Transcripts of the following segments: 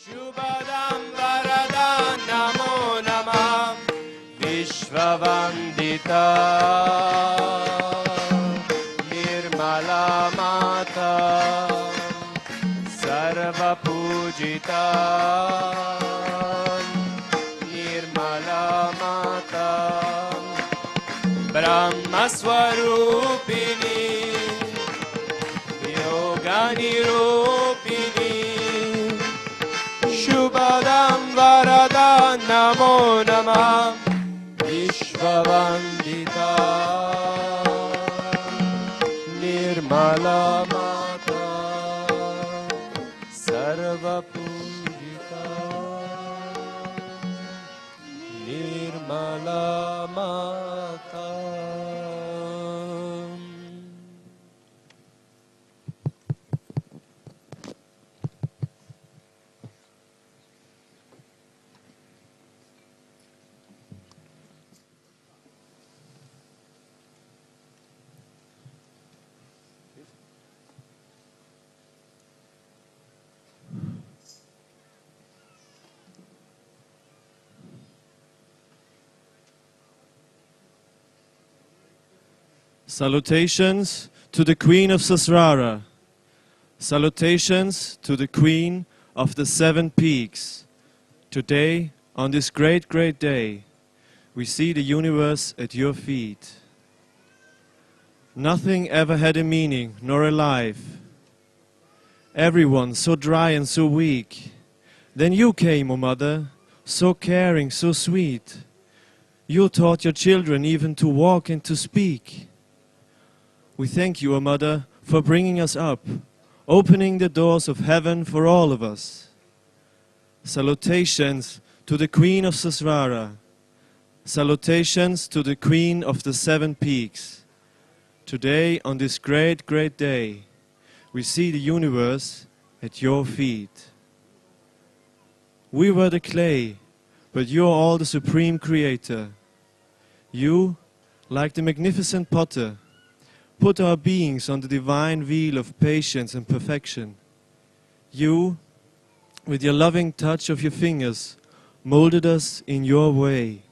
Shubhadam Varadam Namo Namah Vishwavandita Nirmala Mata Sarva Pujita Nirmala Mata Brahma Swarupini Yoga Nirupini Shubhadam Varadam Namo Namah Vishwavandita Nirmala Mata Sarva Pujita Nirmala Mata. Salutations to the Queen of Sahasrara. Salutations to the Queen of the Seven Peaks. Today, on this great, great day, we see the universe at your feet. Nothing ever had a meaning nor a life. Everyone so dry and so weak. Then you came, O Mother, so caring, so sweet. You taught your children even to walk and to speak. We thank you, O Mother, for bringing us up, opening the doors of heaven for all of us. Salutations to the Queen of Sahasrara. Salutations to the Queen of the Seven Peaks. Today, on this great, great day, we see the universe at your feet. We were the clay, but you are all the supreme creator. You, like the magnificent potter, put our beings on the divine wheel of patience and perfection. You, with your loving touch of your fingers, molded us in your way,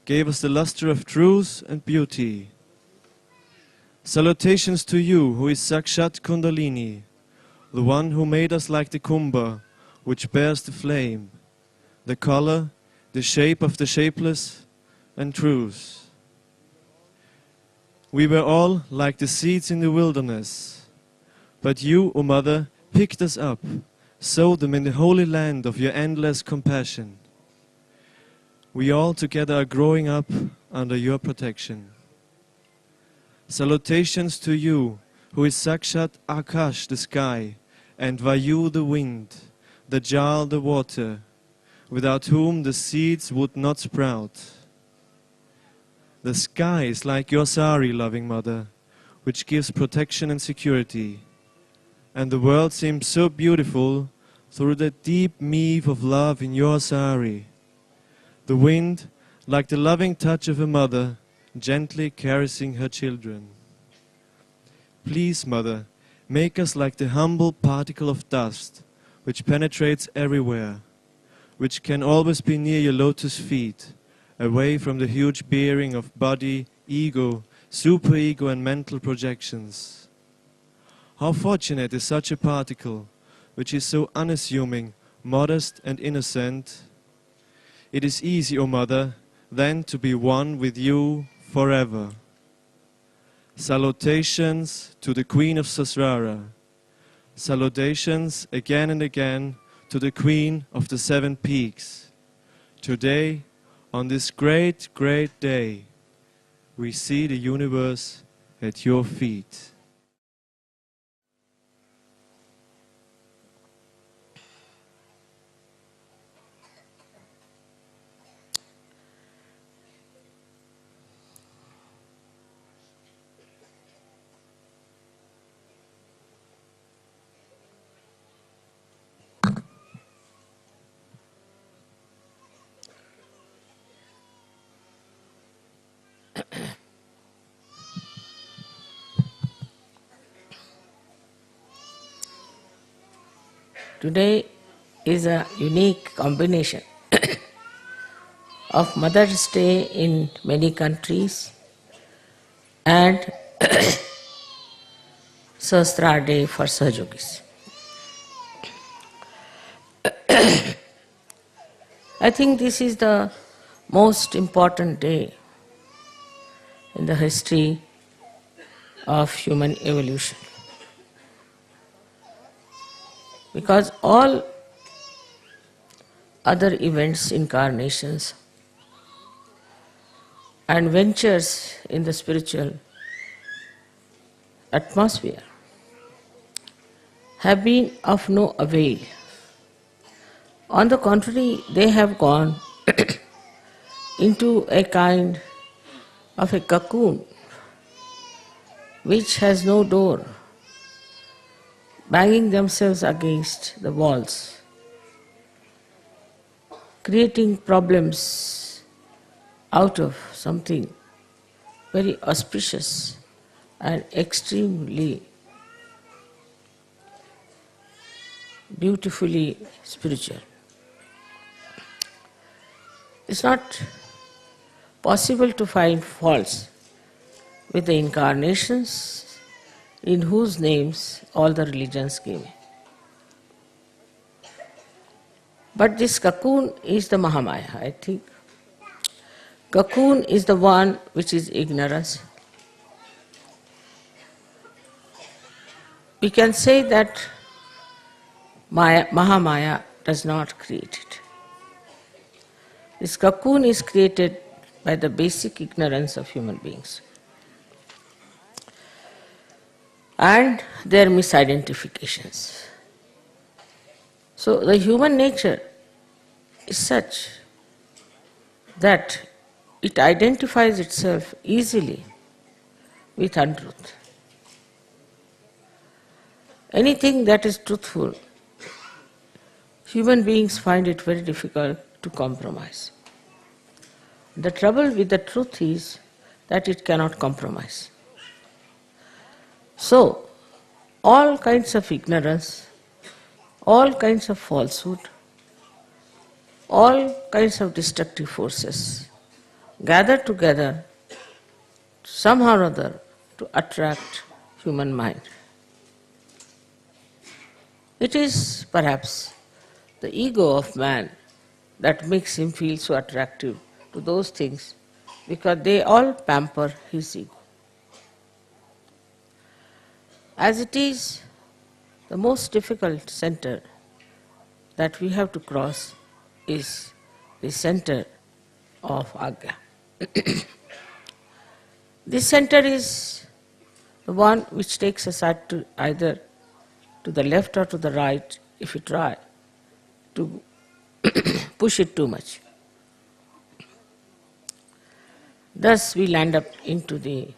gave us the luster of truth and beauty. Salutations to you, who is Sakshat Kundalini, the one who made us like the kumbha, which bears the flame, the color, the shape of the shapeless, and truth. We were all like the seeds in the wilderness, but you, O Mother, picked us up, sowed them in the holy land of your endless compassion. We all together are growing up under your protection. Salutations to you, who is Sakshat Akash, the sky, and Vayu, the wind, the Jal, the water, without whom the seeds would not sprout. The sky is like your sari, loving Mother, which gives protection and security. And the world seems so beautiful through the deep meave of love in your sari. The wind, like the loving touch of a mother, gently caressing her children. Please, Mother, make us like the humble particle of dust, which penetrates everywhere, which can always be near your lotus feet, away from the huge bearing of body, ego, superego and mental projections. How fortunate is such a particle, which is so unassuming, modest and innocent. It is easy, O Mother, then to be one with you forever. Salutations to the Queen of Sahasrara. Salutations again and again to the Queen of the Seven Peaks. Today, on this great, great day, we see the universe at your feet. Today is a unique combination of Mother's Day in many countries and Sahasrara Day for Sahajogis. I think this is the most important day in the history of human evolution. Because all other events, incarnations, and ventures in the spiritual atmosphere have been of no avail. On the contrary, they have gone into a kind of a cocoon which has no door, banging themselves against the walls, creating problems out of something very auspicious and extremely beautifully spiritual. It's not possible to find faults with the incarnations in whose names all the religions came. But this cocoon is the Mahamaya, I think. Cocoon is the one which is ignorance. We can say that Mahamaya does not create it. This cocoon is created by the basic ignorance of human beings and their misidentifications. So the human nature is such that it identifies itself easily with untruth. Anything that is truthful, human beings find it very difficult to compromise. The trouble with the truth is that it cannot compromise. So, all kinds of ignorance, all kinds of falsehood, all kinds of destructive forces gather together somehow or other to attract human mind. It is perhaps the ego of man that makes him feel so attractive to those things, because they all pamper his ego. As it is, the most difficult center that we have to cross is the center of Agya. This center is the one which takes us to either to the left or to the right if we try to push it too much. Thus we land up into the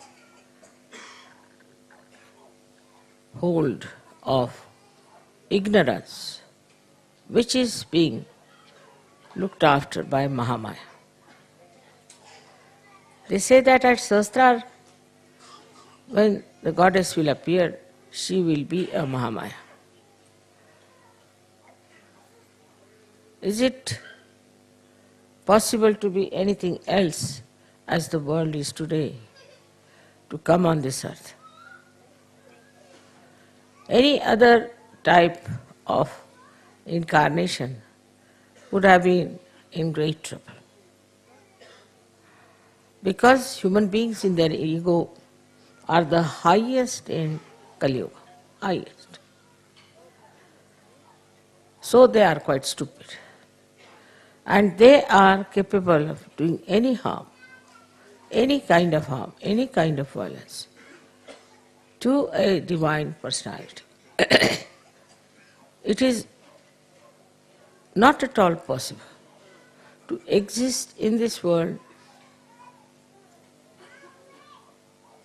hold of ignorance, which is being looked after by Mahamaya. They say that at Sahasrara, when the goddess will appear, she will be a Mahamaya. Is it possible to be anything else as the world is today, to come on this earth? Any other type of incarnation would have been in great trouble. Because human beings in their ego are the highest in Kali Yuga, highest. So they are quite stupid. And they are capable of doing any harm, any kind of harm, any kind of violence to a divine personality. It is not at all possible to exist in this world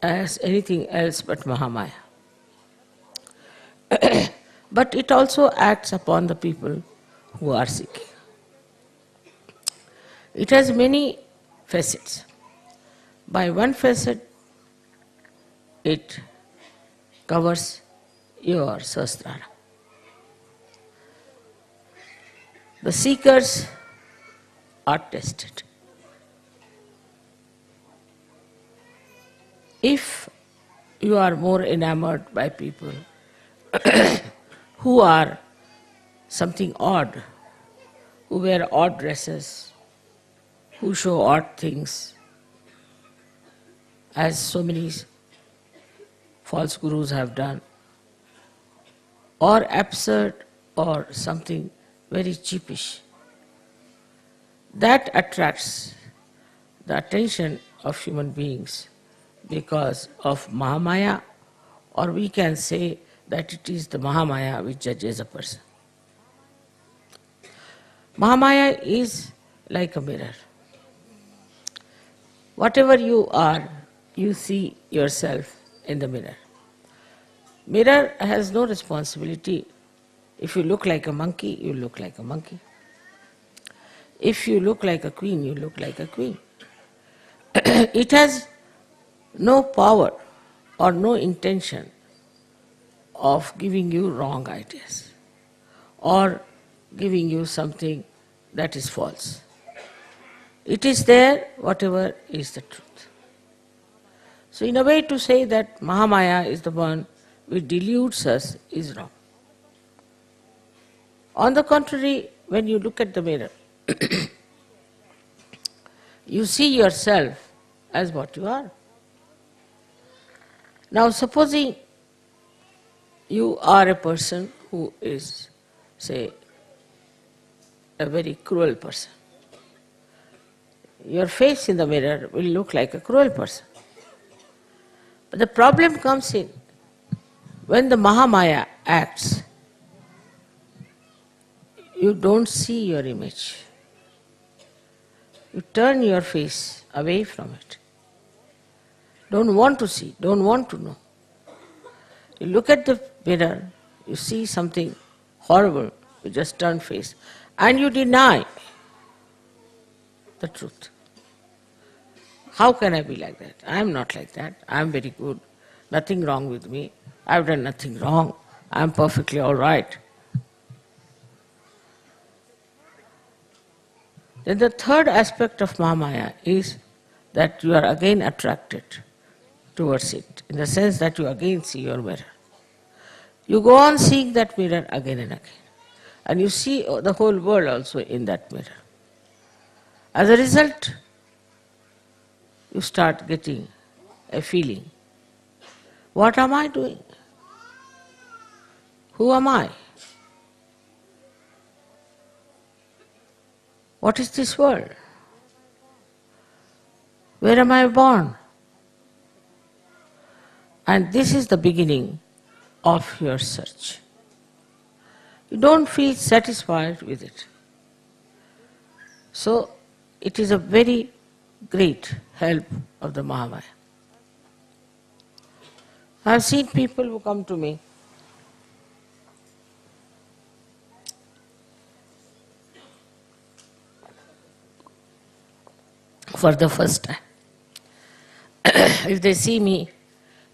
as anything else but Mahamaya. But it also acts upon the people who are seeking. It has many facets. By one facet, it covers your Sahasrara. The seekers are tested. If you are more enamored by people who are something odd, who wear odd dresses, who show odd things, as so many false gurus have done, or absurd or something very cheapish, that attracts the attention of human beings because of Mahamaya, or we can say that it is the Mahamaya which judges a person. Mahamaya is like a mirror. Whatever you are, you see yourself in the mirror. Mirror has no responsibility. If you look like a monkey, you look like a monkey. If you look like a queen, you look like a queen. It has no power or no intention of giving you wrong ideas or giving you something that is false. It is there, whatever is the truth. So in a way to say that Mahamaya is the one which deludes us is wrong. On the contrary, when you look at the mirror, you see yourself as what you are. Now supposing you are a person who is, say, a very cruel person. Your face in the mirror will look like a cruel person. But the problem comes in when the Mahamaya acts, you don't see your image. You turn your face away from it. Don't want to see, don't want to know. You look at the mirror, you see something horrible, you just turn face, and you deny the truth. How can I be like that? I am not like that. I am very good. Nothing wrong with me. I have done nothing wrong. I am perfectly all right. Then the third aspect of Mahamaya is that you are again attracted towards it, in the sense that you again see your mirror. You go on seeing that mirror again and again. And you see the whole world also in that mirror. As a result, you start getting a feeling. What am I doing? Who am I? What is this world? Where am I born? And this is the beginning of your search. You don't feel satisfied with it. So it is a very great help of the Mahamaya. I have seen people who come to me for the first time. If they see me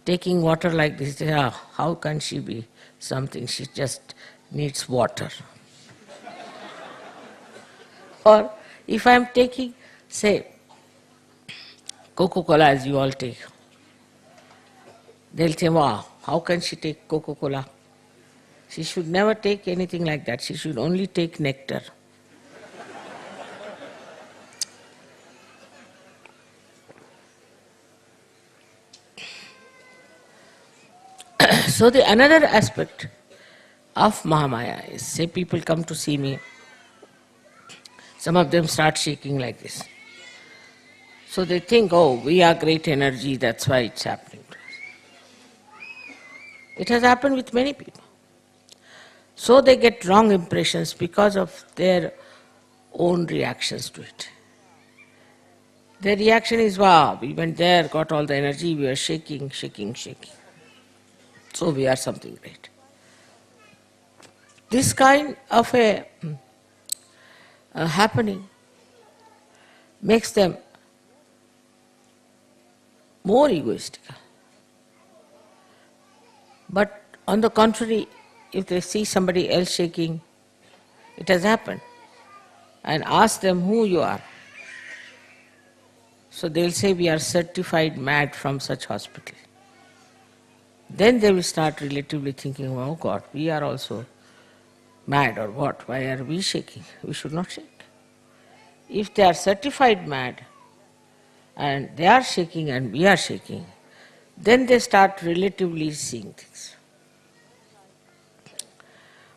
taking water like this, they say, how can she be something? She just needs water. Or if I am taking, say, Coca-Cola as you all take, they'll say, wow, how can she take Coca-Cola? She should never take anything like that. She should only take nectar. So the another aspect of Mahamaya is, say people come to see me, some of them start shaking like this. So they think, oh, we are great energy, that's why it's happening to us. It has happened with many people. So they get wrong impressions because of their own reactions to it. Their reaction is, wow, we went there, got all the energy, we are shaking, shaking, shaking. So we are something great. This kind of a happening makes them more egoistical. But on the contrary, if they see somebody else shaking, it has happened. and ask them who you are. So they'll say, we are certified mad from such hospital. Then they will start relatively thinking, oh God, we are also mad or what? Why are we shaking? We should not shake. If they are certified mad and they are shaking and we are shaking, then they start relatively seeing things.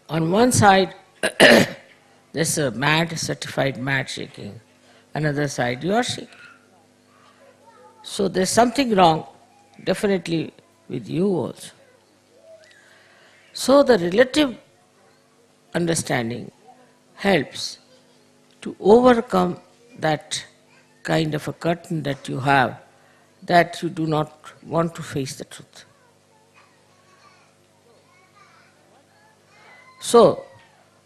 On one side, there's a mad, certified mad shaking. Another side, you are shaking. So there's something wrong, definitely with you also. So the relative understanding helps to overcome that kind of a curtain that you have, that you do not want to face the truth. So,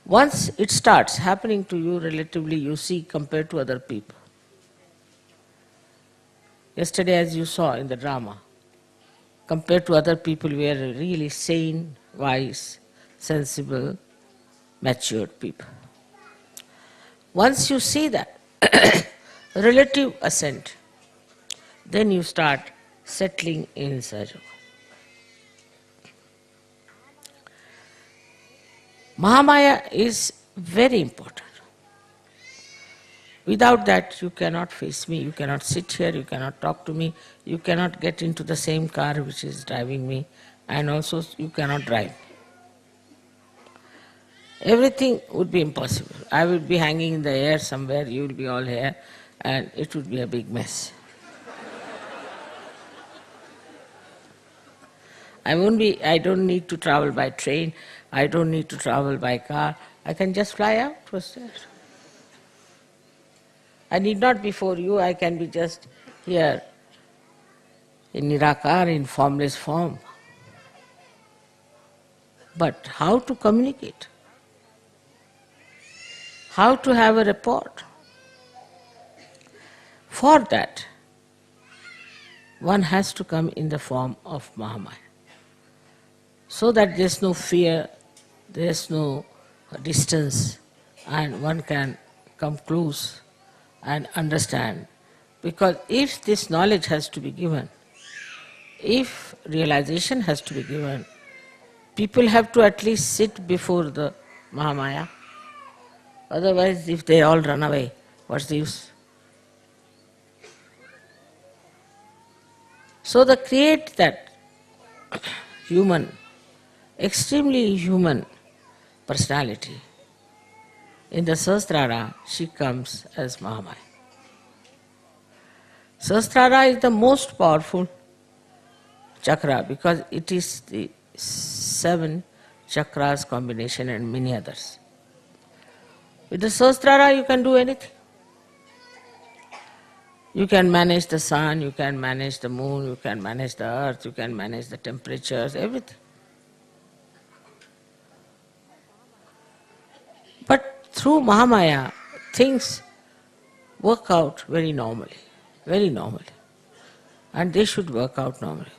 once it starts happening to you relatively, you see, compared to other people. Yesterday, as you saw in the drama, compared to other people, we are really sane, wise, sensible, matured people. Once you see that relative ascent, then you start settling in Sahaja. Mahamaya is very important. Without that, you cannot face me, you cannot sit here, you cannot talk to me, you cannot get into the same car which is driving me, and also you cannot drive. Everything would be impossible. I would be hanging in the air somewhere, you will be all here, and it would be a big mess. I don't need to travel by train, I don't need to travel by car, I can just fly out. What's there? I need not be for you, I can be just here in Nirakar, in formless form. But how to communicate? How to have a rapport? For that, one has to come in the form of Mahamaya. So that there's no fear, there's no distance, and one can come close and understand. Because if this knowledge has to be given, if realization has to be given, people have to at least sit before the Mahamaya. Otherwise, if they all run away, what's the use? So to create that human, extremely human personality, in the Sahasrara, she comes as Mahamaya. Sahasrara is the most powerful chakra because it is the 7 chakras combination and many others. With the Sahasrara you can do anything. You can manage the sun, you can manage the moon, you can manage the earth, you can manage the temperatures, everything. But through Mahamaya, things work out very normally, and they should work out normally.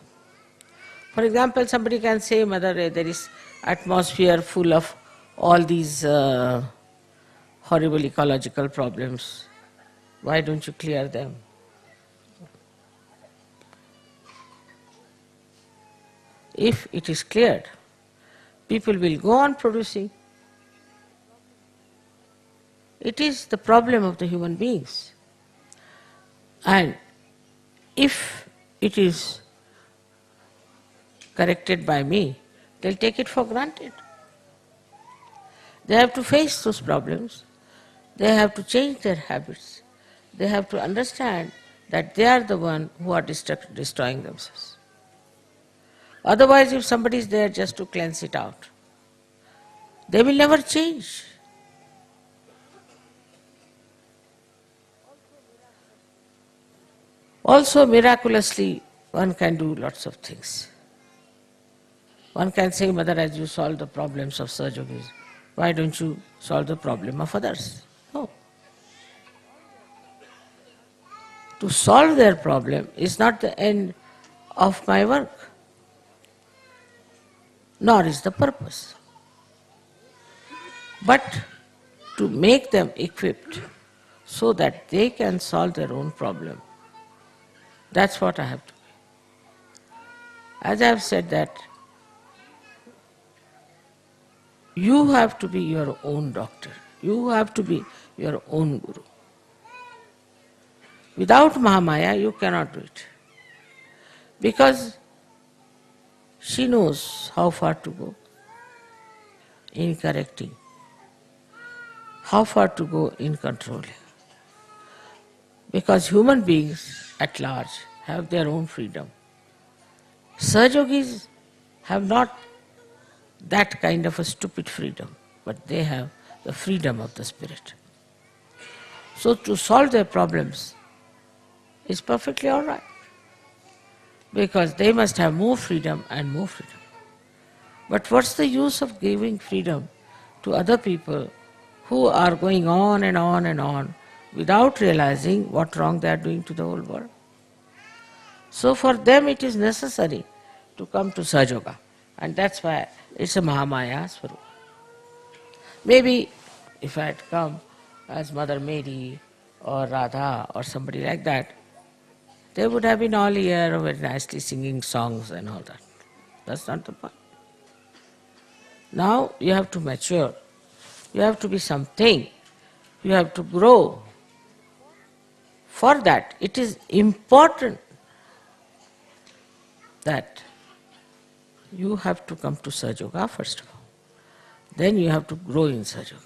For example, somebody can say, Mother, there is atmosphere full of all these horrible ecological problems. Why don't you clear them? If it is cleared, people will go on producing. It is the problem of the human beings. And if it is corrected by me, they'll take it for granted. They have to face those problems. They have to change their habits. They have to understand that they are the one who are destroying themselves. Otherwise, if somebody is there just to cleanse it out, they will never change. Also, miraculously, one can do lots of things. One can say, Mother, as you solve the problems of Sahajogis, why don't you solve the problem of others? No. To solve their problem is not the end of my work, nor is the purpose. But to make them equipped so that they can solve their own problem. That's what I have to be. As I have said that, you have to be your own doctor. You have to be your own guru. Without Mahamaya, you cannot do it. Because she knows how far to go in correcting, how far to go in controlling. Because human beings at large have their own freedom. Sahajogis have not that kind of a stupid freedom, but they have the freedom of the spirit. So to solve their problems is perfectly all right, because they must have more freedom and more freedom. But what's the use of giving freedom to other people who are going on and on and on without realizing what wrong they are doing to the whole world? So for them it is necessary to come to Sahajoga, and that's why it's a Mahamaya Swarupa. Maybe if I had come as Mother Mary or Radha or somebody like that, they would have been all here very nicely singing songs and all that. That's not the point. Now you have to mature. You have to be something. You have to grow. For that, it is important that you have to come to Sahajoga first of all. Then you have to grow in Sahajoga.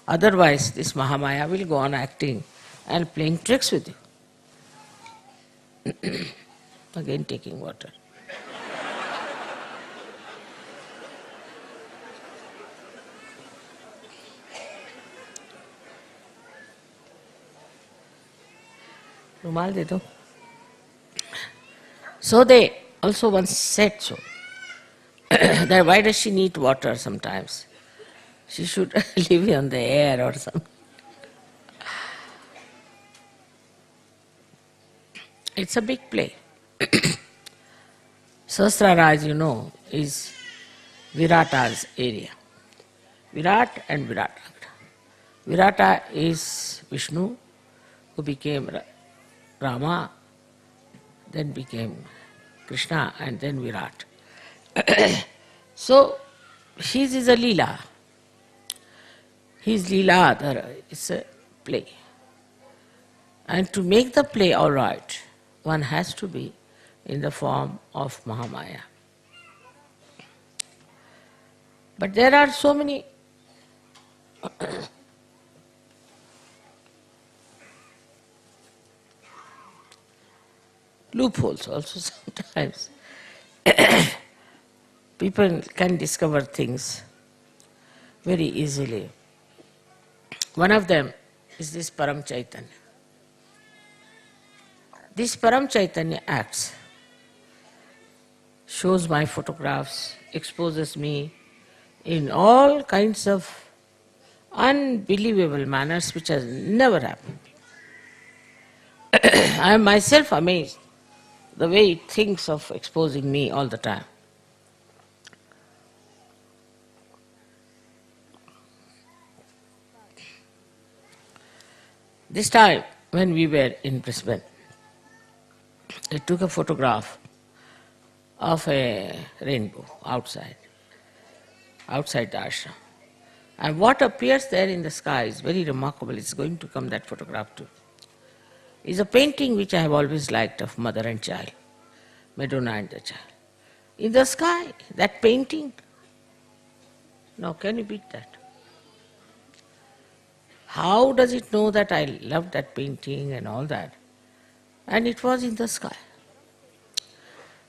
Otherwise, this Mahamaya will go on acting and playing tricks with you. Again taking water. Rumal de do. So they also once said so. That why does she need water sometimes? She should live on the air or something. It's a big play. Sahasrara, as you know, is Virata's area. Virat and Virata. Virata is Vishnu, who became Rama, then became Krishna, and then Virat. So, his is a Leela. His Leela, it's a play. And to make the play all right, one has to be in the form of Mahamaya. But there are so many loopholes also sometimes. People can discover things very easily. One of them is this Param Chaitanya. This Param Chaitanya acts, shows my photographs, exposes me in all kinds of unbelievable manners which has never happened. I am myself amazed the way it thinks of exposing me all the time. This time when we were in Brisbane, I took a photograph of a rainbow outside the ashram. And what appears there in the sky is very remarkable. It's going to come, that photograph too. It's a painting which I have always liked of mother and child, Madonna and the child. In the sky, that painting. Now can you beat that? How does it know that I loved that painting and all that? And it was in the sky.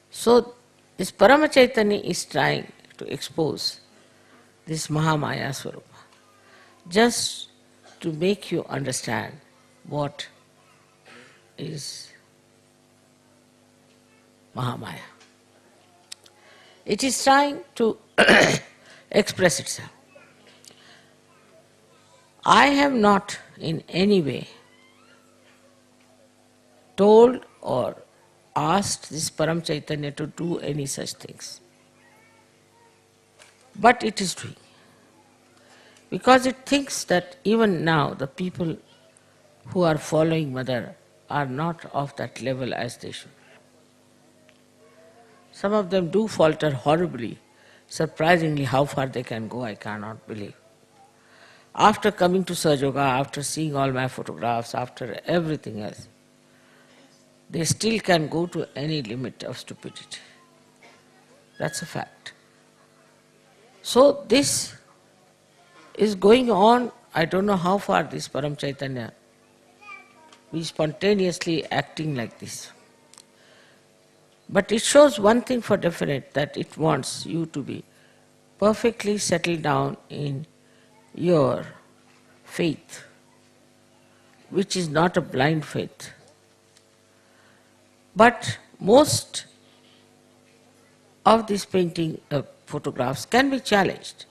So this Parama Chaitanya is trying to expose this Mahamaya Swarupa, just to make you understand what is Mahamaya. It is trying to express itself. I have not in any way told or asked this Param Chaitanya to do any such things. But it is doing. Because it thinks that even now the people who are following Mother are not of that level as they should. Some of them do falter horribly. Surprisingly, how far they can go, I cannot believe. After coming to Sahaja Yoga, after seeing all my photographs, after everything else, they still can go to any limit of stupidity. That's a fact. So this is going on. I don't know how far this Param Chaitanya is spontaneously acting like this. But it shows one thing for definite, that it wants you to be perfectly settled down in your faith, which is not a blind faith. But most of these photographs can be challenged.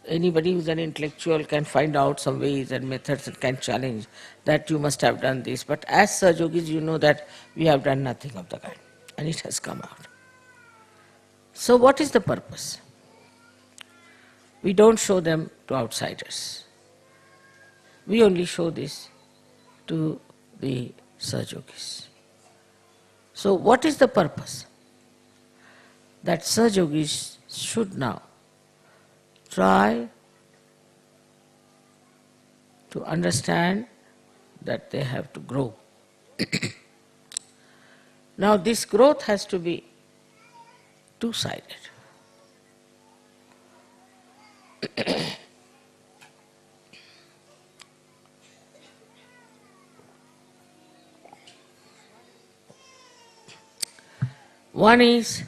Anybody who's an intellectual can find out some ways and methods and can challenge that you must have done this. But as Sahaja Yogis, you know that we have done nothing of the kind, and it has come out. So what is the purpose? We don't show them to outsiders. We only show this to the Sahaja Yogis. So what is the purpose? That Sahaja Yogis should now try to understand that they have to grow. Now this growth has to be two-sided. One is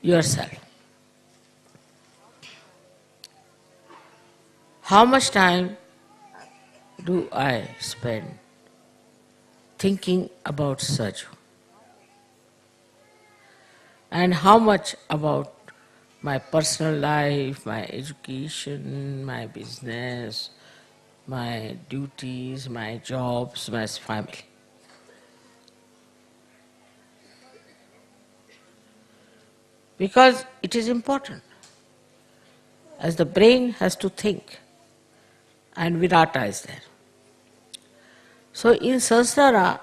yourself. How much time do I spend thinking about Sahaja? And how much about my personal life, my education, my business, my duties, my jobs, my family? Because it is important. As the brain has to think, and Virata is there. So in Sahasrara,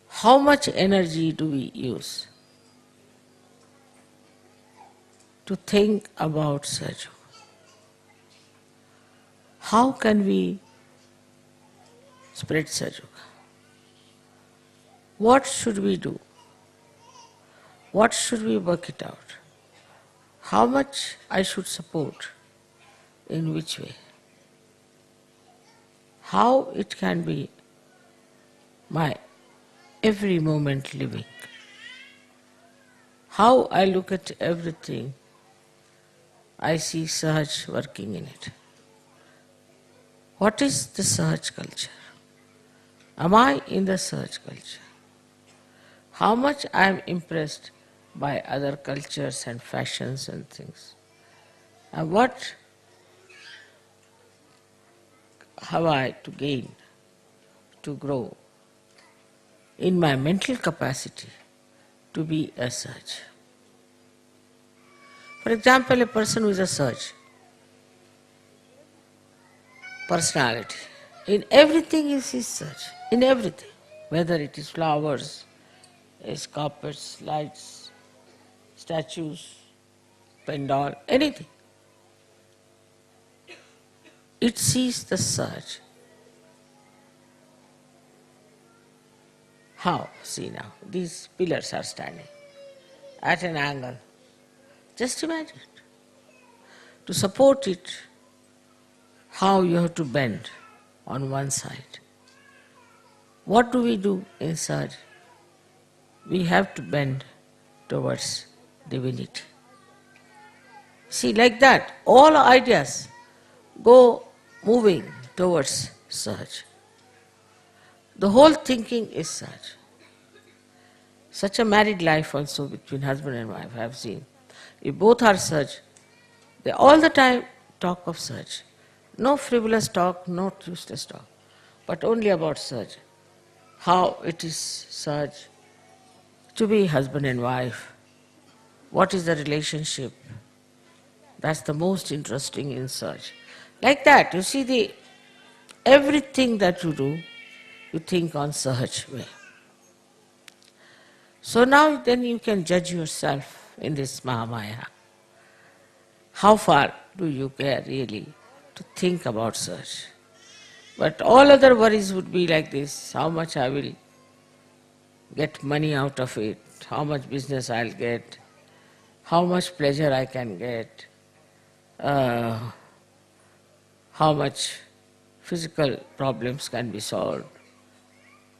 how much energy do we use to think about Sahaja? How can we spread Sahaja? What should we do? What should we work it out? How much I should support? In which way? How it can be my every moment living? How I look at everything, I see Sahaj working in it. What is the Sahaj culture? Am I in the Sahaj culture? How much I am impressed by other cultures and fashions and things. And what have I to gain, to grow in my mental capacity to be a Sahaj? For example, a person who is a Sahaj, personality, in everything is his Sahaj, in everything, whether it is flowers, is carpets, lights, statues, pandal, anything. It sees the Sahaj. How? See now, these pillars are standing at an angle. Just imagine it. To support it, how you have to bend on one side. What do we do in Sahaj? We have to bend towards divinity. See, like that, all ideas go moving towards Sahaj. The whole thinking is Sahaj. Such a married life also between husband and wife I have seen. If both are Sahaj, they all the time talk of Sahaj. No frivolous talk, no useless talk, but only about Sahaj. How it is Sahaj to be husband and wife, What is the relationship? That's the most interesting in search. Like that, you see, everything that you do, you think on Sahaj way. So now then you can judge yourself in this Mahamaya. How far do you care really to think about Sahaj? But all other worries would be like this: how much I will get money out of it, how much business I'll get, how much pleasure I can get, how much physical problems can be solved.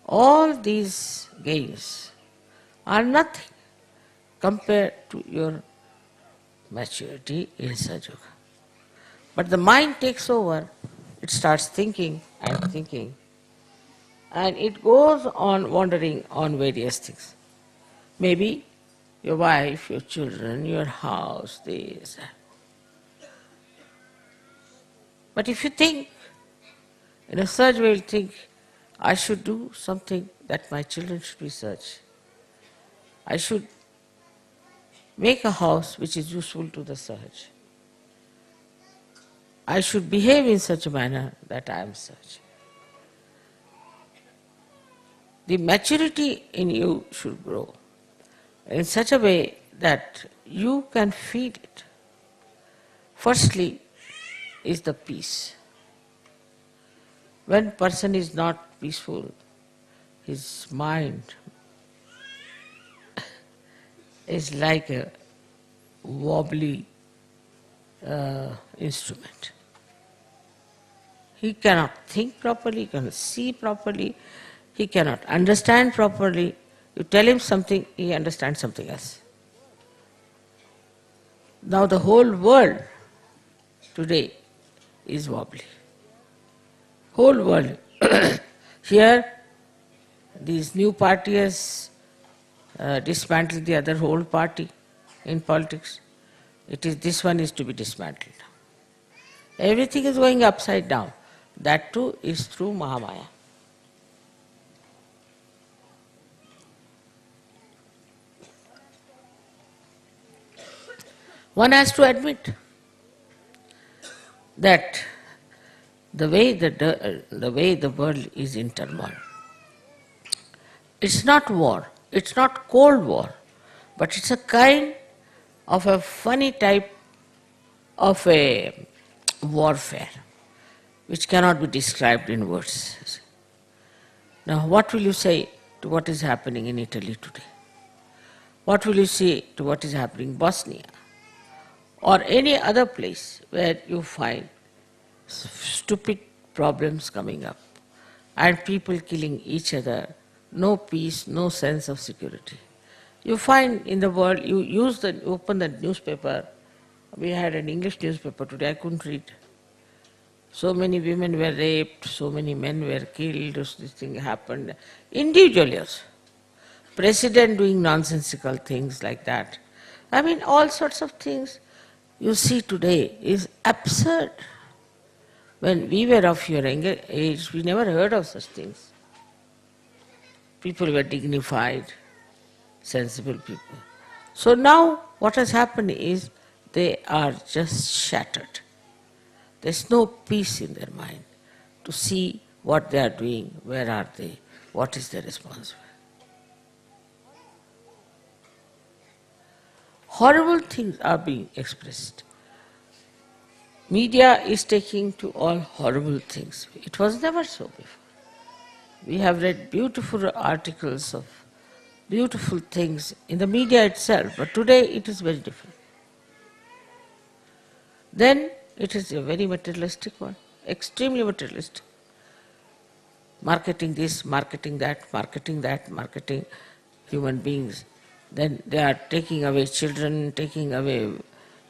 All these gains are nothing compared to your maturity in Sajuga. But the mind takes over, it starts thinking and thinking, and it goes on wandering on various things. Maybe your wife, your children, your house, this. But if you think, in a Saj way, you'll think, I should do something that my children should be such. I should make a house which is useful to the Sahaj. I should behave in such a manner that I am Sahaj. The maturity in you should grow in such a way that you can feel it. Firstly is the peace. When person is not peaceful, his mind is like a wobbly instrument. He cannot think properly, he cannot see properly, he cannot understand properly. You tell him something, he understands something else. Now the whole world today is wobbly. Whole world. Here, these new party has dismantled the other whole party in politics. This one is to be dismantled. Everything is going upside down. That too is through Mahamaya. One has to admit that the way the world is in turmoil, it's not war, it's not cold war, but it's a kind of a funny type of a warfare which cannot be described in words. Now, what will you say to what is happening in Italy today? What will you say to what is happening in Bosnia? Or any other place where you find stupid problems coming up and people killing each other, no peace, no sense of security. You find in the world, you open the newspaper. We had an English newspaper today, I couldn't read. So many women were raped, so many men were killed, this thing happened. Individually also. President doing nonsensical things like that. I mean, all sorts of things you see today is absurd. When we were of your younger age, we never heard of such things. People were dignified, sensible people. So now what has happened is they are just shattered. There's no peace in their mind to see what they are doing, where are they, what is their responsibility. Horrible things are being expressed. Media is taking to all horrible things. It was never so before. We have read beautiful articles of beautiful things in the media itself, but today it is very different. Then it is a very materialistic one, extremely materialistic. Marketing this, marketing that, marketing human beings. Then they are taking away children, taking away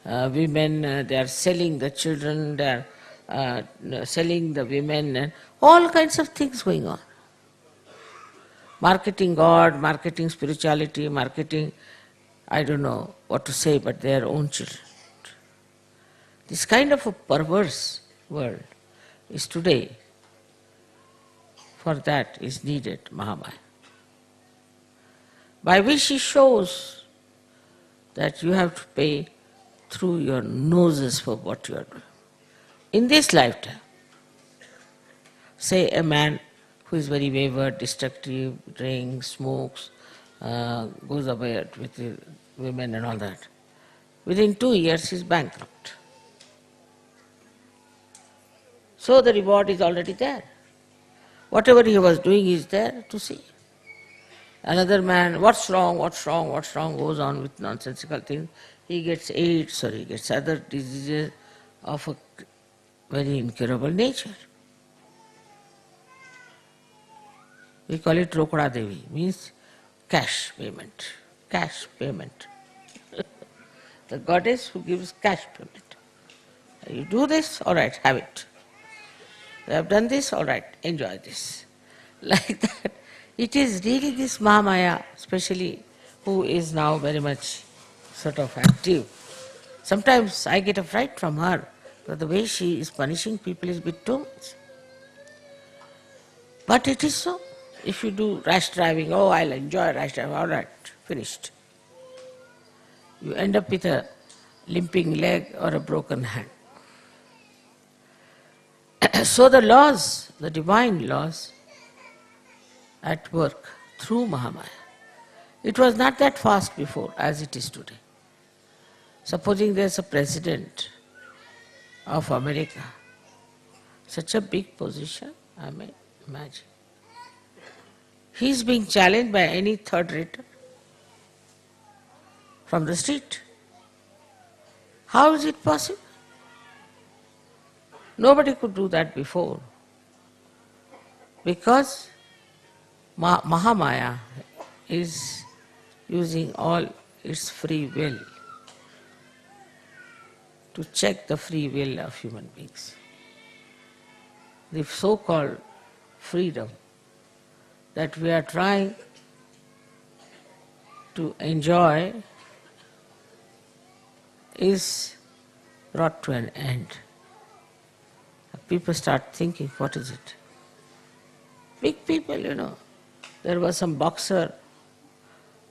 women, they are selling the children, they are selling the women, and all kinds of things going on. Marketing God, marketing spirituality, marketing, I don't know what to say, but their own children. This kind of a perverse world is today. For that is needed Mahamaya, by which he shows that you have to pay through your noses for what you are doing. In this lifetime, say a man who is very wayward, destructive, drinks, smokes, goes away with the women and all that. Within 2 years he is bankrupt. So the reward is already there. Whatever he was doing is there to see. Another man, what's wrong, goes on with nonsensical things. He gets AIDS or he gets other diseases of a very incurable nature. We call it Rokda Devi, means cash payment. Cash payment. The goddess who gives cash payment. You do this, all right, have it. You have done this, all right, enjoy this. Like that. It is really this Mahamaya, especially, who is now very much sort of active. Sometimes I get a fright from her, but the way she is punishing people is a bit too much. But it is so. If you do rash driving, oh, I'll enjoy rash driving, all right, finished. You end up with a limping leg or a broken hand. So the laws, the divine laws, at work through Mahamaya. It was not that fast before as it is today. Supposing there's a president of America, such a big position, I mean, imagine. He's being challenged by any third rater from the street. How is it possible? Nobody could do that before. Because Mahamaya is using all its free will to check the free will of human beings. The so-called freedom that we are trying to enjoy is brought to an end. People start thinking, what is it? Big people, you know. There was some boxer,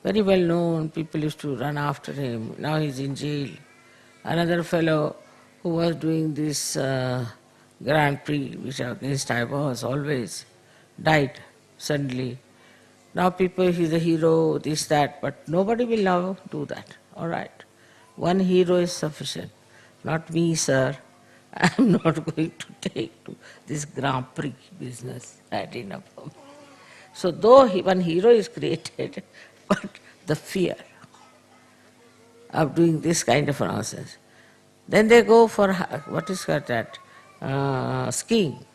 very well known, people used to run after him. Now he's in jail. Another fellow who was doing this Grand Prix, which against I was always, died suddenly. Now people, he's a hero, this, that, but nobody will now do that. All right. One hero is sufficient. Not me, sir. I'm not going to take to this Grand Prix business. Had enough of me. So though one hero is created, but the fear of doing this kind of nonsense. Then they go for, what is called that, skiing.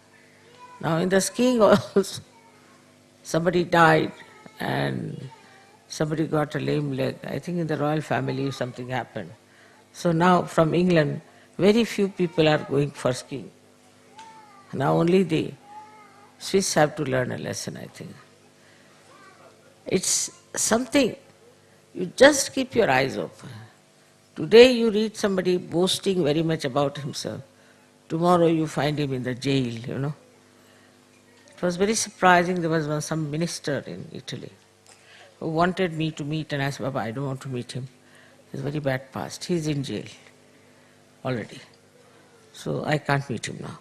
Now in the skiing also, somebody died and somebody got a lame leg. I think in the royal family something happened. So now from England, very few people are going for skiing. Now only the Swiss have to learn a lesson, I think. It's something, you just keep your eyes open. Today you read somebody boasting very much about himself. Tomorrow you find him in the jail, you know. It was very surprising. There was some minister in Italy who wanted me to meet, and I said, Baba, I don't want to meet him. He's very bad past. He's in jail already. So I can't meet him now.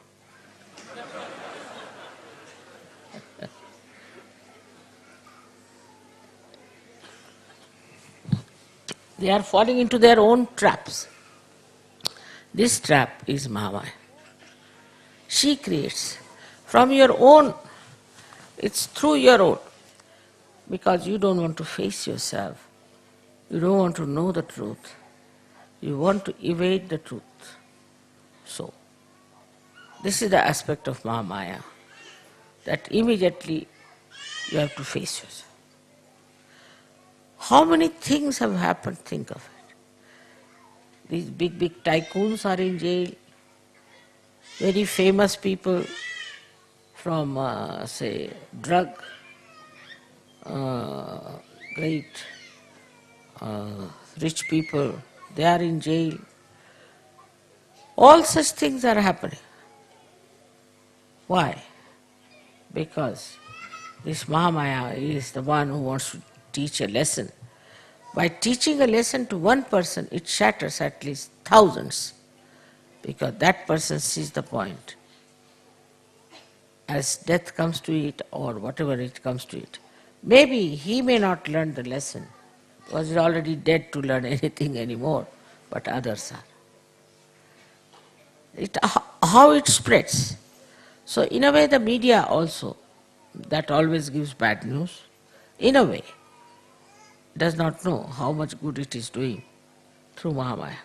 They are falling into their own traps. This trap is Mahamaya. She creates. From your own, it's through your own. Because you don't want to face yourself. You don't want to know the truth. You want to evade the truth. So, this is the aspect of Mahamaya, that immediately you have to face yourself. How many things have happened, think of it. These big tycoons are in jail. Very famous people from, say, drug, great rich people, they are in jail. All such things are happening. Why? Because this Mahamaya is the one who wants to teach a lesson By teaching a lesson to one person, it shatters at least thousands, because that person sees the point. As death comes to it, or whatever it comes to it, maybe he may not learn the lesson, because he's already dead to learn anything anymore, but others are. How it spreads. So in a way the media also, that always gives bad news, in a way, does not know how much good it is doing through Mahamaya.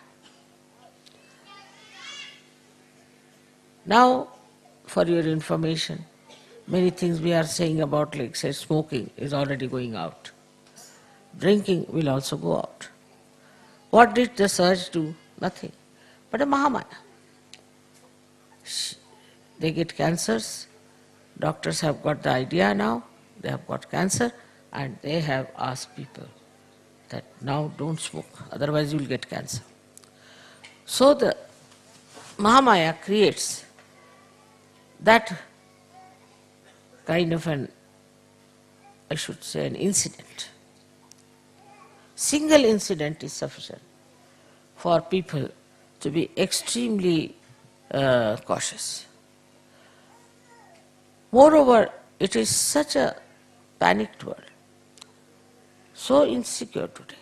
Now, for your information, many things we are saying about, like say, smoking is already going out. Drinking will also go out. What did the surge do? Nothing. But a Mahamaya. They get cancers. Doctors have got the idea now. They have got cancer, and they have asked people that now don't smoke, otherwise you will get cancer. So the Mahamaya creates that kind of an, I should say, an incident. Single incident is sufficient for people to be extremely cautious. Moreover, it is such a panicked world, so insecure today.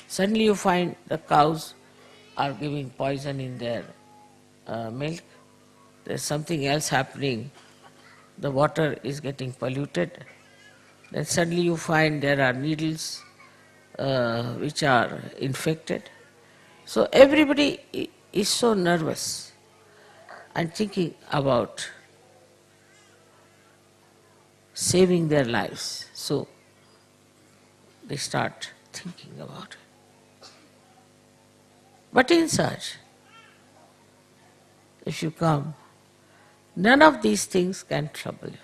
Suddenly you find the cows are giving poison in their milk. There's something else happening. The water is getting polluted. Then suddenly you find there are needles which are infected. So everybody is so nervous and thinking about saving their lives. So they start thinking about it. But in such, if you come, none of these things can trouble you,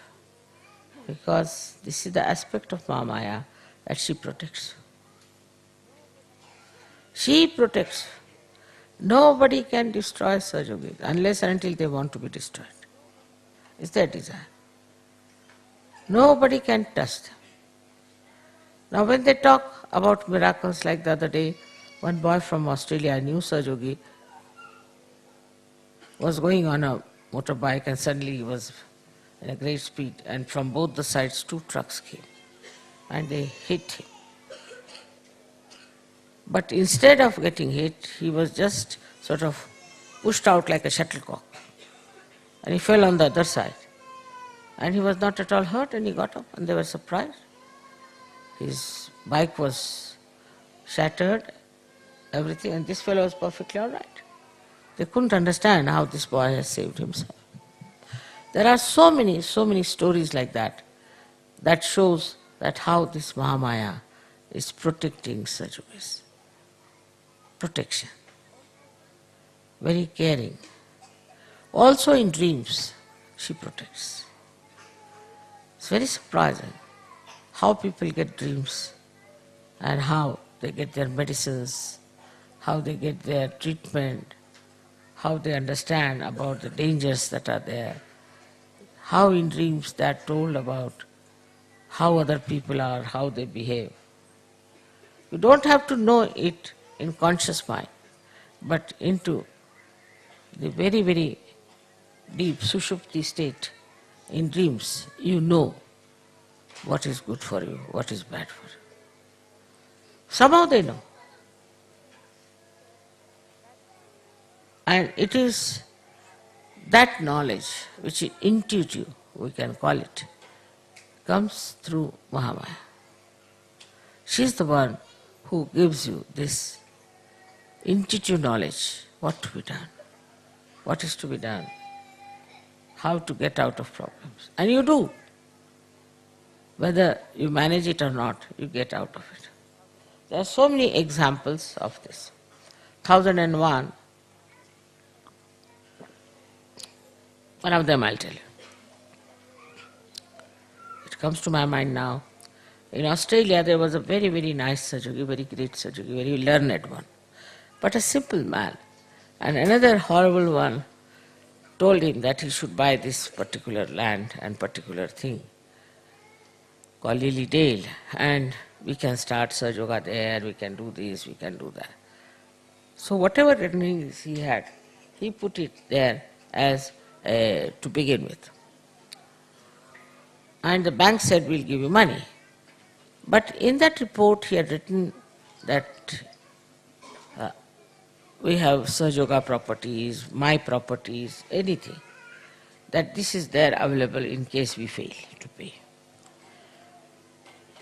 because this is the aspect of Mahamaya, that she protects. She protects. Nobody can destroy Sajogis unless and until they want to be destroyed. It's their desire. Nobody can touch them. Now when they talk about miracles, like the other day, one boy from Australia, knew Sajogi, was going on a motorbike and suddenly he was in a great speed, and from both the sides 2 trucks came and they hit him. But instead of getting hit, he was just sort of pushed out like a shuttlecock, and he fell on the other side. And he was not at all hurt, and he got up, and they were surprised. His bike was shattered, everything, and this fellow was perfectly all right. They couldn't understand how this boy has saved himself. There are so many stories like that, that shows that how this Mahamaya is protecting Sajogis. Protection. Very caring. Also in dreams, she protects. It's very surprising how people get dreams and how they get their medicines, how they get their treatment, how they understand about the dangers that are there, how in dreams they are told about how other people are, how they behave. You don't have to know it in conscious mind, but into the very, very deep Sushupti state, in dreams, you know what is good for you, what is bad for you. Somehow they know. And it is that knowledge, which is intuitive, we can call it, comes through Mahamaya. She is the one who gives you this intuitive knowledge, what to be done, what is to be done, how to get out of problems. And you do. Whether you manage it or not, you get out of it. There are so many examples of this. 1001, one of them I'll tell you. It comes to my mind now. In Australia there was a very, very nice Sajogi, very great Sajogi, very learned one, but a simple man. And another horrible one told him that he should buy this particular land and particular thing called Lily Dale, and we can start Sahaja Yoga there, we can do this, we can do that. So whatever earnings he had, he put it there as to begin with. And the bank said, we'll give you money. But in that report he had written that we have Sahaja Yoga properties, my properties, anything, that this is there available in case we fail to pay.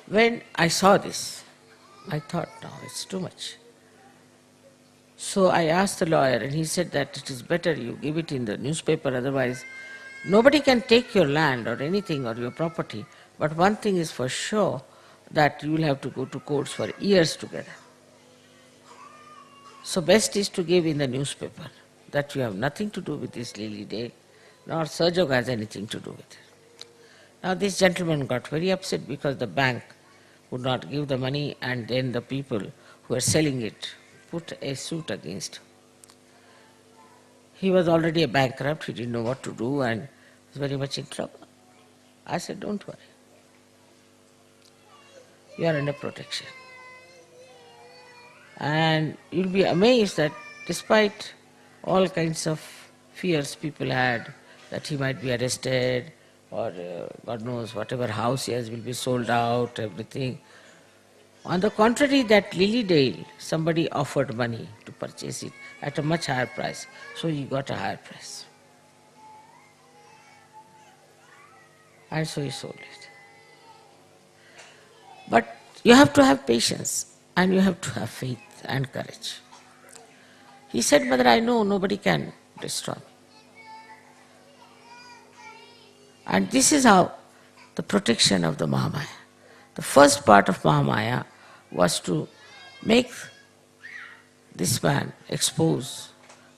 When I saw this, I thought, no, it's too much. So I asked the lawyer, and he said that it is better you give it in the newspaper, otherwise nobody can take your land or anything or your property, but one thing is for sure, that you will have to go to courts for years together. So best is to give in the newspaper that you have nothing to do with this lily day, nor Sahaja Yoga has anything to do with it. Now this gentleman got very upset because the bank would not give the money, and then the people who were selling it put a suit against him. He was already a bankrupt, he didn't know what to do and was very much in trouble. I said, don't worry. You are under protection. And you'll be amazed that despite all kinds of fears people had, that he might be arrested, or God knows whatever house he has will be sold out, everything. On the contrary, that Lily Dale, somebody offered money to purchase it at a much higher price, so he got a higher price. And so he sold it. But you have to have patience, and you have to have faith and courage. He said, Mother, I know nobody can destroy me. And this is how the protection of the Mahamaya. The first part of Mahamaya was to make this man expose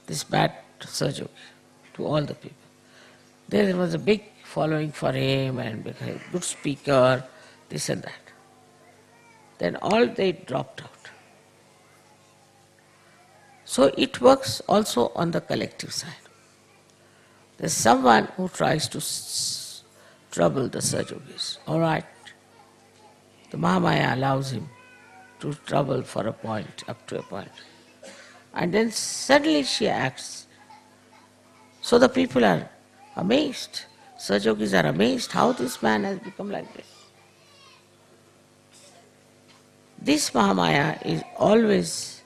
this bad Sahaja Yogi to all the people. There was a big following for him and became a good speaker, this and that. Then all they dropped out. So it works also on the collective side. There's someone who tries to trouble the Sahaja Yogis. All right, the Mahamaya allows him to trouble for a point, up to a point. And then suddenly she acts. So the people are amazed. Sahaja Yogis are amazed how this man has become like this. This Mahamaya is always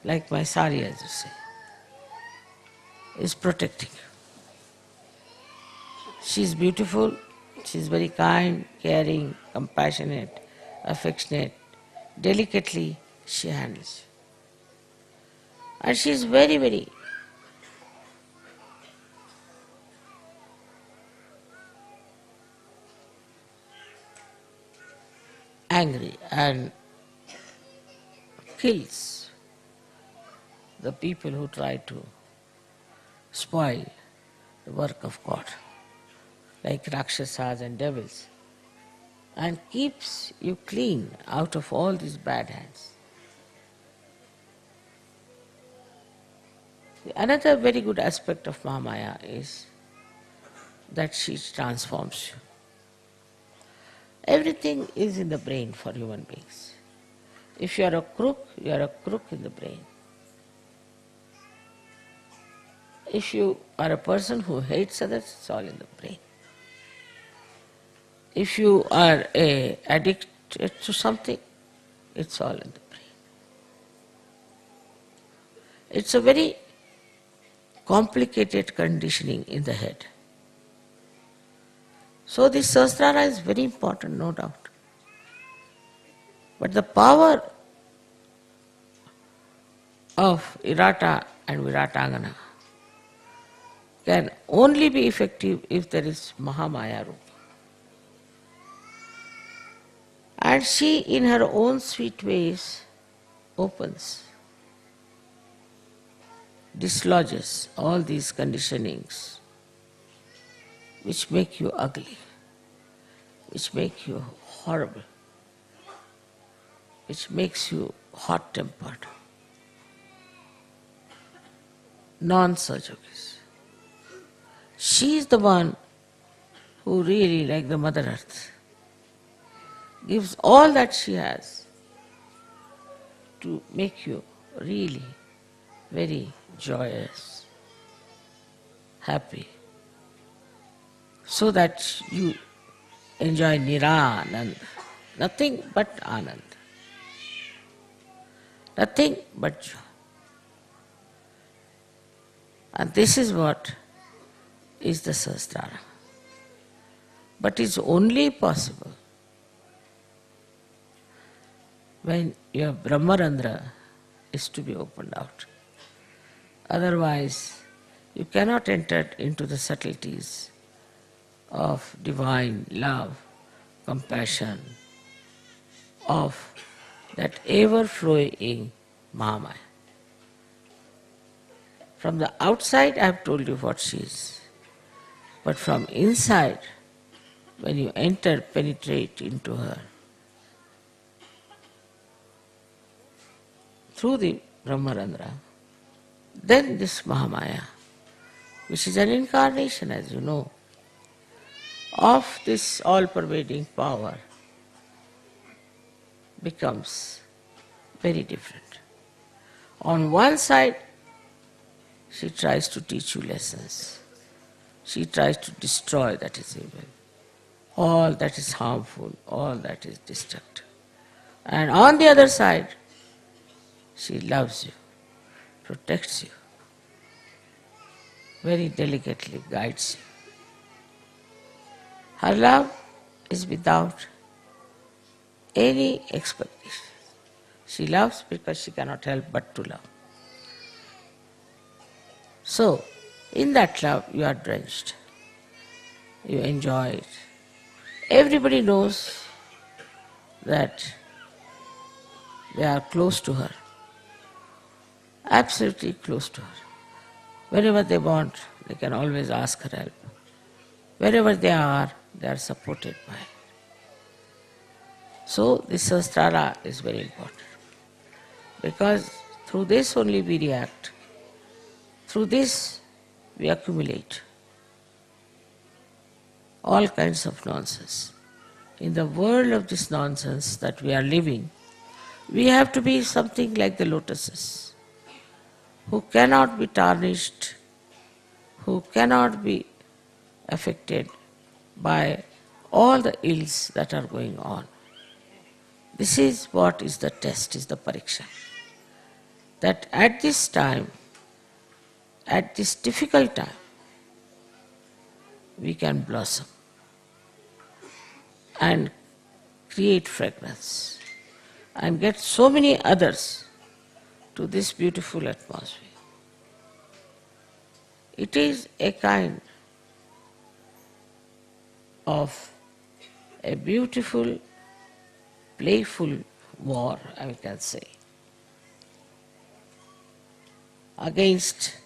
like my sari, as you say, is protecting you. She is beautiful, she is very kind, caring, compassionate, affectionate. Delicately she handles you. And she is very, very angry and kills the people who try to spoil the work of God, like Rakshasas and devils, and keeps you clean out of all these bad hands. Another very good aspect of Mahamaya is that she transforms you. Everything is in the brain for human beings. If you are a crook, you are a crook in the brain. If you are a person who hates others, it's all in the brain. If you are addicted to something, it's all in the brain. It's a very complicated conditioning in the head. So this Sahasrara is very important, no doubt. But the power of Irata and Viratangana can only be effective if there is Mahamaya Rupa. And she, in her own sweet ways, opens, dislodges all these conditionings which make you ugly, which make you horrible, which makes you hot-tempered, non-Sahaja Yogis. She is the one who really, like the Mother Earth, gives all that she has to make you really very joyous, happy, so that you enjoy Niranand, nothing but Anand, nothing but joy. And this is what is the Sahasrara. But it's only possible when your Brahmarandra is to be opened out. Otherwise, you cannot enter into the subtleties of divine love, compassion, of that ever-flowing Mahamaya. From the outside, I have told you what she is. But from inside, when you enter, penetrate into her, through the Brahmarandra, then this Mahamaya, which is an incarnation, as you know, of this all-pervading power, becomes very different. On one side, she tries to teach you lessons. She tries to destroy that is evil, all that is harmful, all that is destructive. And on the other side, she loves you, protects you, very delicately guides you. Her love is without any expectation. She loves because she cannot help but to love. So, in that love you are drenched. You enjoy it. Everybody knows that they are close to her. Absolutely close to her. Whenever they want, they can always ask her help. Wherever they are supported by her. So this Sahasrara is very important. Because through this only we react. Through this we accumulate all kinds of nonsense. In the world of this nonsense that we are living, we have to be something like the lotuses, who cannot be tarnished, who cannot be affected by all the ills that are going on. This is what is the test, is the pariksha. That at this time, at this difficult time, we can blossom and create fragrance and get so many others to this beautiful atmosphere. It is a kind of a beautiful, playful war, I can say, against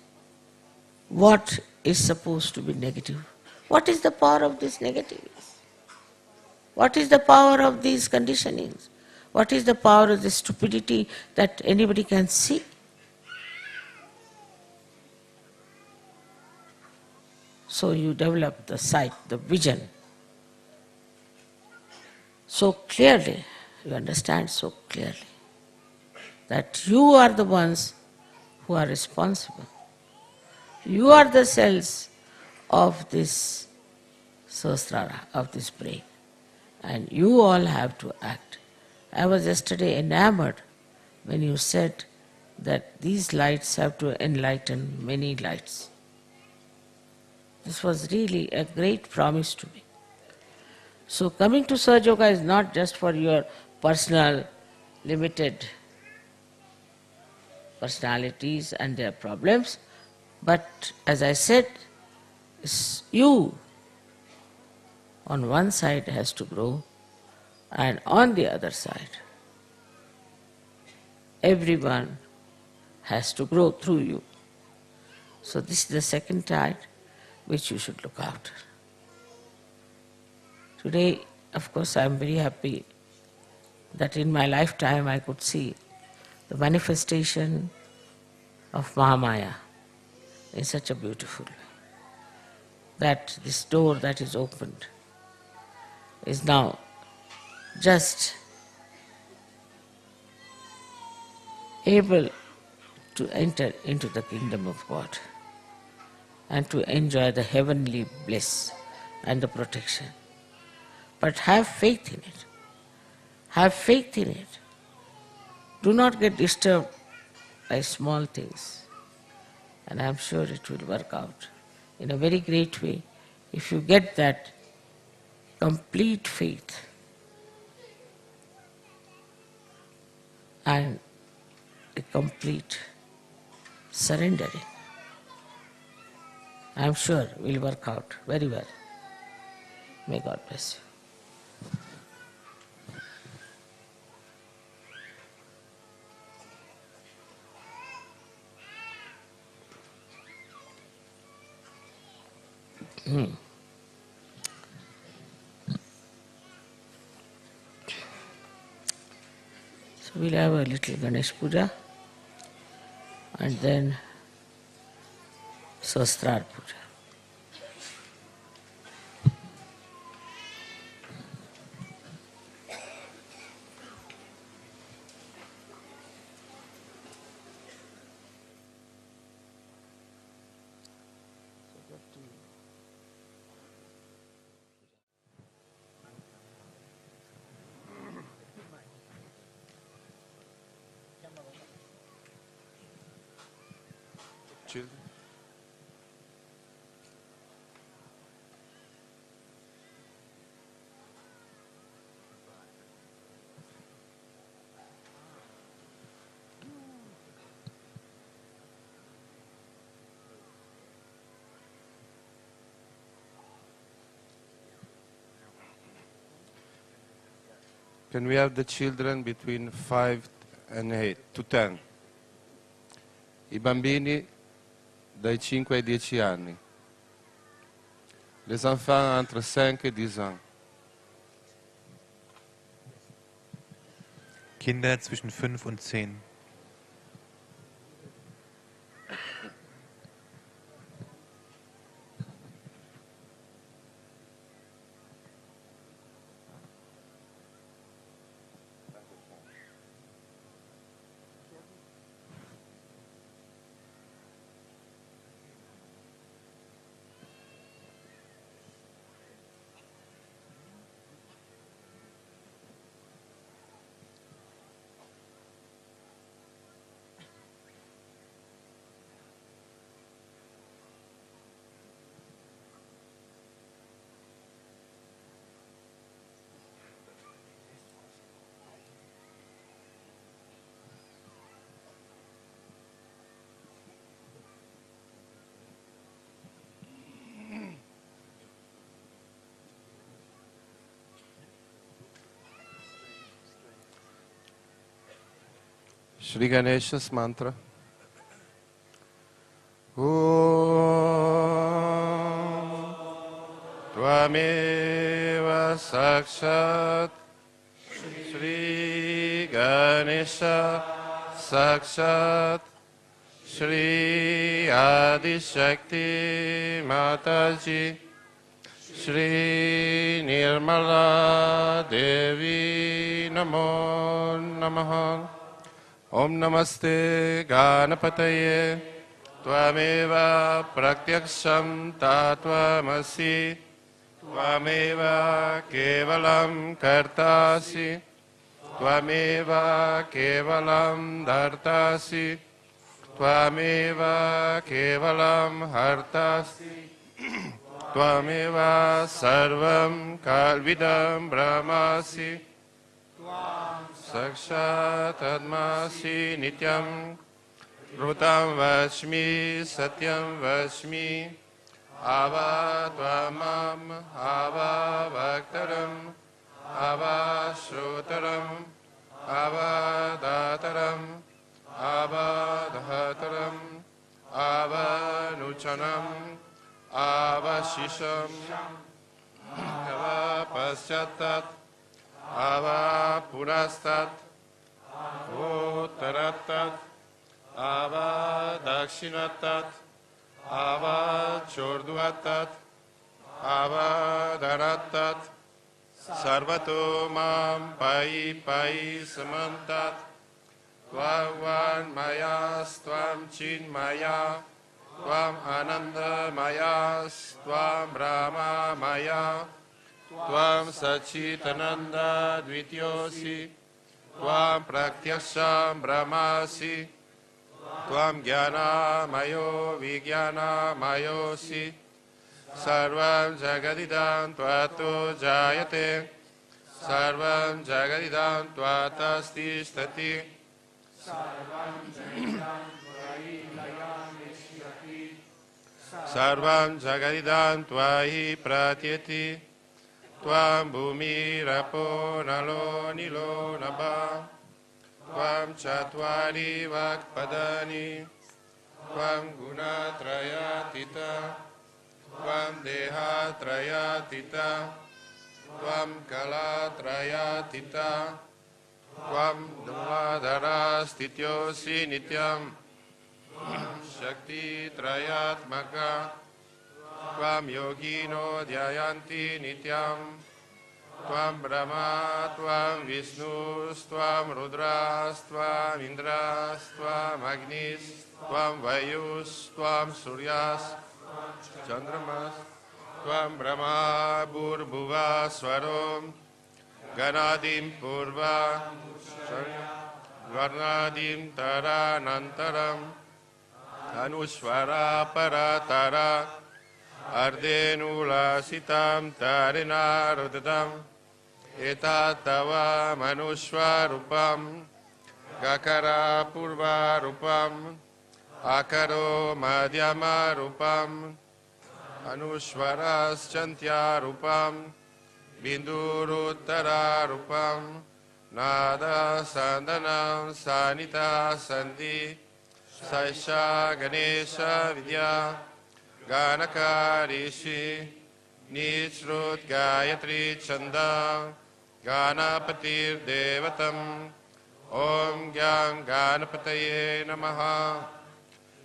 what is supposed to be negative. What is the power of this negativity? What is the power of these conditionings? What is the power of the stupidity that anybody can see? So you develop the sight, the vision, so clearly, you understand so clearly, that you are the ones who are responsible. You are the cells of this Sahasrara, of this brain. And you all have to act. I was yesterday enamored when you said that these lights have to enlighten many lights. This was really a great promise to me. So coming to Sahaja Yoga is not just for your personal, limited personalities and their problems, but as I said, you on one side has to grow, and on the other side, everyone has to grow through you. So this is the second tide which you should look after. Today, of course, I am very happy that in my lifetime I could see the manifestation of Mahamaya in such a beautiful way. That this door that is opened is now just able to enter into the kingdom of God and to enjoy the heavenly bliss and the protection. But have faith in it. Have faith in it. Do not get disturbed by small things. And I am sure it will work out in a very great way if you get that complete faith and a complete surrendering. I am sure it will work out very well. May God bless you. So we'll have a little Ganesh Puja and then Sahasrara Puja. Children. Can we have the children between 5 and 8 to 10? I bambini dai 5 ai 10 anni. Les enfants entre 5 et 10 ans. Kinder zwischen 5 und 10. Shri Ganesha's mantra. Om Tvameva Sakshat Shri Ganesha Sakshat Shri Adi Shakti Mataji Shri Nirmala Devi Namo Namaha Om Namaste Ganapataye Tvameva Pratyaksham Tatvamasi Tvameva Kevalam Kartasi Tvameva Kevalam Dhartasi Tvameva Kevalam Hartasi Tvameva Sarvam Kalvidam Brahmasi Sakshat Admasi Nityam Rutam Vashmi Satyam Vashmi Ava Tvamam Ava Bhaktaram Ava Shrotaram Ava Dataram Ava Dhataram Ava Nuchanam Ava Shisham Ava Paschatat Ava Purastat Uttaratat Ava Dakshinatat Ava Chorduatat Ava Daratat Sarvato mam pai pai samantat Tvam mayas tvam chinmaya Tvam ananda mayas Tvam brahma maya Tvam sachitananda dvityosi Tvam praktyasham brahmasi Tvam jnana mayo vijnana mayosi Sarvam jagadidam tvato jayate Sarvam jagadidam tvatasti stati Sarvam jagadidam tvahi pratyati Tvam bhumi rapo nalo nilo nabha Tvam chatvari vakpadani Tvam gunatrayatita Tvam dehatrayatita Tvam kalatrayatita Tvam dhammadhara stityosi nityam Shakti trayatmaka Tvam yogino dhyayanti nityam Tvam brahma, Tvam vishnus, Tvam rudras, Tvam indras, Tvam agnis, Tvam vayus, Tvam suryas Chandramas, Tvam Brahma, Bhurbhuva, Swarom, Ganadim Purva, Varnadim Taranantaram, Anushvara Paratara, Ardenula Sitam Tarina Rudadam, Etatava Manushvarupam, Gakara Purva Rupam, Akaro Madhyama Rupam, Anushvaras Chantya Rupam, Binduruttara Rupam, Nada Sandanam Sanita Sandhi, Saisha Ganesha Vidya, Ganaka Rishi, Nishrut Gayatri Chanda, Ganapatir Devatam, Om Gyam Ganapataye Namaha,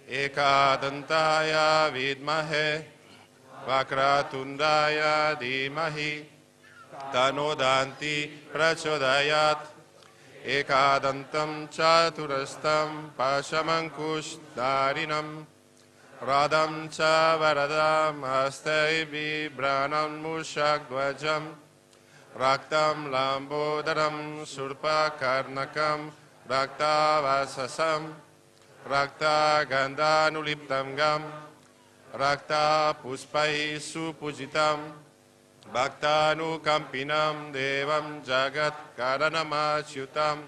Ekadantaya Vidmahe, Vakratundaya Dhimahi, Tanodanti Prachodayat, Ekadantam Chaturastam Pashamankush Dharinam, Radam Cha Varadam Hastai Vibranam Mushakdvajam, Raktam Lambodaram Surpa Karnakam, Rakta Vasasam, Rakta Gandhanuliptam Gam, Rakta Puspai Supujitam, Bhaktanu Kampinam Devam Jagat Karanamachyutam,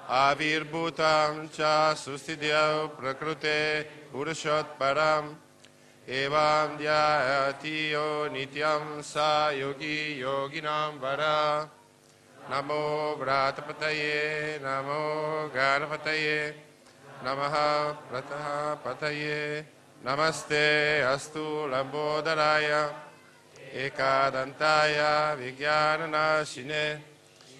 Avirbhutam Cha Sustidya Prakrute Purushotparam, Evam Dhyayatiyo Nityam Sa Yogi Yoginam Vara, Namo Vratapataye, Namo Ganapataye, Namaha Prataha Pataye, Namaste Astu Lambodharaya, Ekadantaya Vijnanashine,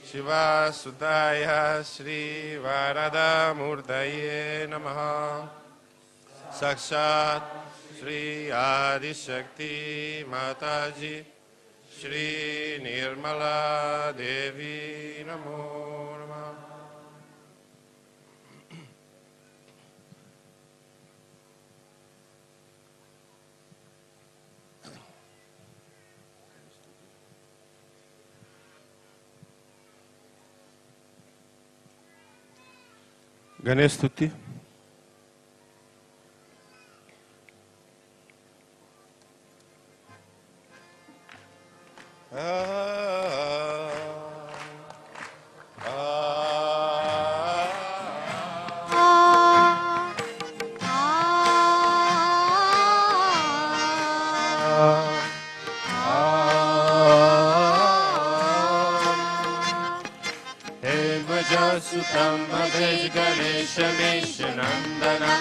Shiva Sudaya Shri Varada Murtaye Namaha, Sakshat Shri Adi Shakti Mataji, Shri Nirmala Devi Namo Namaha. Ganesh Tutti. Sutam Madhaj Ganesha Meshanandana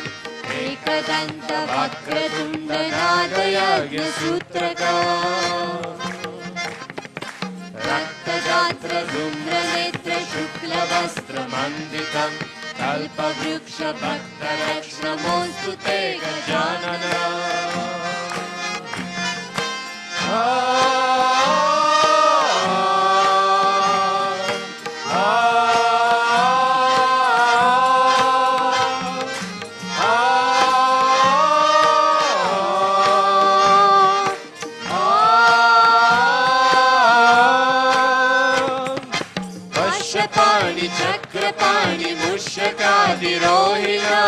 Ekadanta Vakratunda Nadayagya Sutraka Rakta Gatra Dhumra Netra Shukla Vastra Manditam Kalpa Vruksha Bhakta Rakshna Mostu Te Gajanana पाणि चक्रपाणि मूषकादिरोहिणा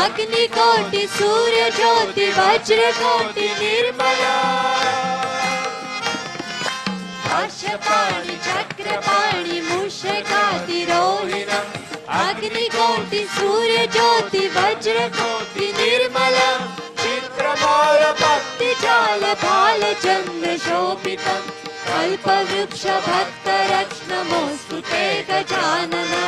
अग्निकोटि सूर्यज्योति वज्रकोटि निर्मला वर्षपाणि चक्रपाणि मूषकादिरोहिणा अग्निकोटि सूर्यज्योति वज्रकोटि निर्मला चित्रमाल भक्तिजाल भालचन्द्रशोभितं कल्पवृक्ष भक्तरत्नमोऽस्तु ते गजानना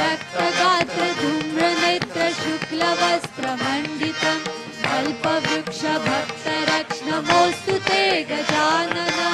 रक्तगात्र धूम्रनेत्र शुक्लवस्त्रमण्डितं कल्पवृक्ष भक्तरत्नमोऽस्तु ते गजानना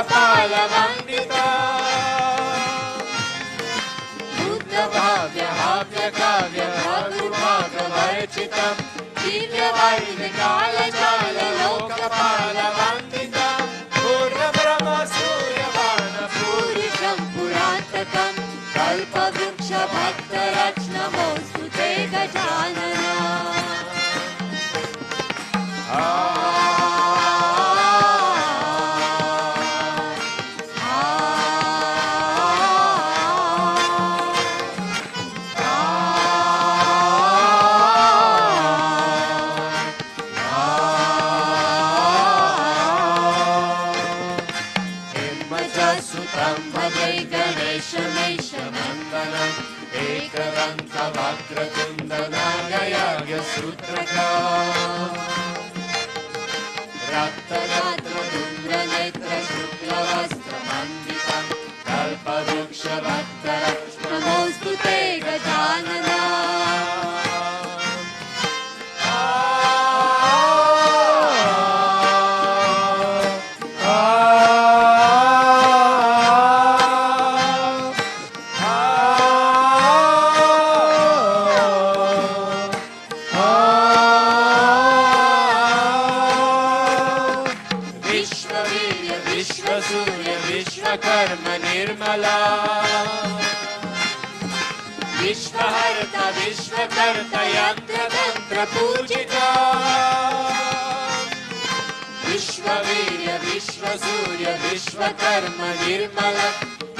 लोकपालवन्दिता बुद्धभाव्य हाव्य काव्य भागुभागवर्जितं दिव्यवैदिकालजाल लोकपालवन्दिता पूर्णब्रह्म सूर्यवान पूरिशं पुरान्तकं कल्पवृक्ष भक्तरत्नमोऽस्तु ते गजानना रक्तगात्र धूम्रनेत्र शुक्लवस्त्रमण्डितं कल्पवृक्ष भक्तरत्नमोऽस्तु ते गजानना विश्वहर्ता विश्वकर्ता यन्त्रतन्त्र पूजिता विश्ववीर्य विश्वसूर्य विश्वकर्म निर्मल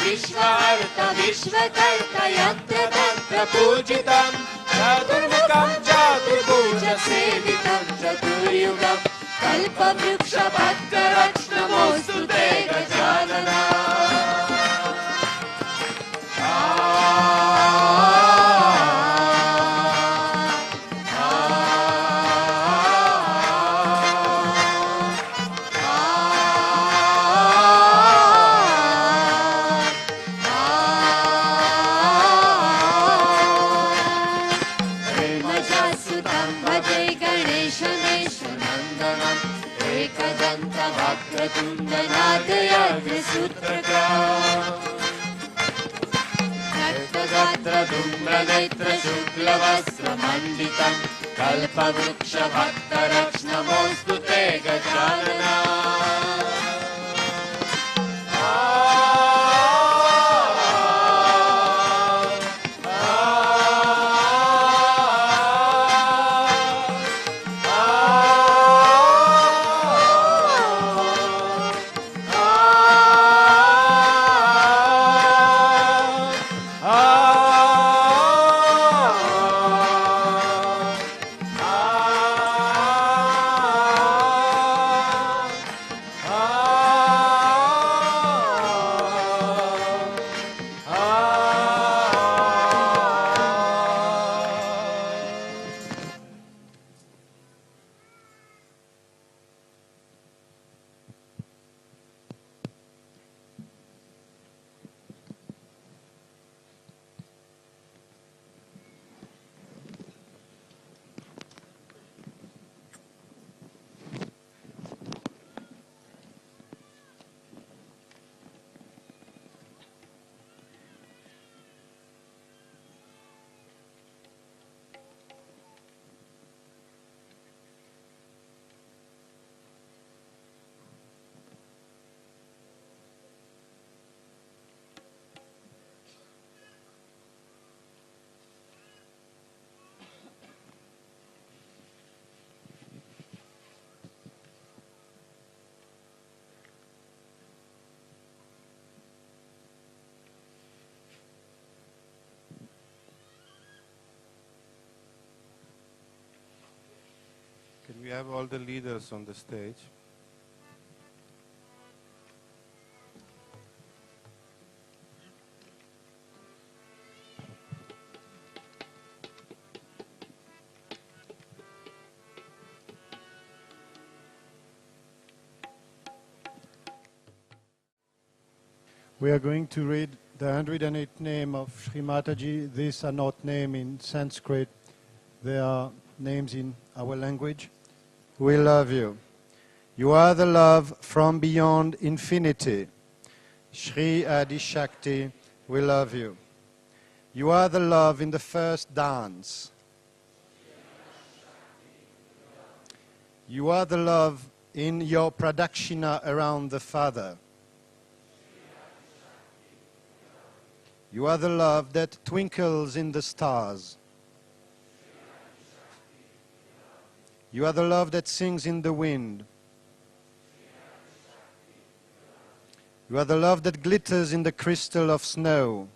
विश्वहर्ता विश्वकर्ता यन्त्रतन्त्र पूजितं चतुर्मुखं चतुर्भुज सेवितं चतुर्युगं कल्पवृक्ष भक्तरत्नमोऽस्तु ते गजानना रक्तगात्र धूम्रनेत्र शुक्लवस्त्रमण्डितं कल्पवृक्ष भक्तरत्नमोऽस्तु ते Gajanana Can we have all the leaders on the stage? We are going to read the 108th name of Shri Mataji. These are not names in Sanskrit. They are names in our language. We love you. You are the love from beyond infinity. Shri Adi Shakti, we love you. You are the love in the first dance. You are the love in your pradakshina around the Father. You are the love that twinkles in the stars. You are the love that sings in the wind. You are the love that glitters in the crystal of snow.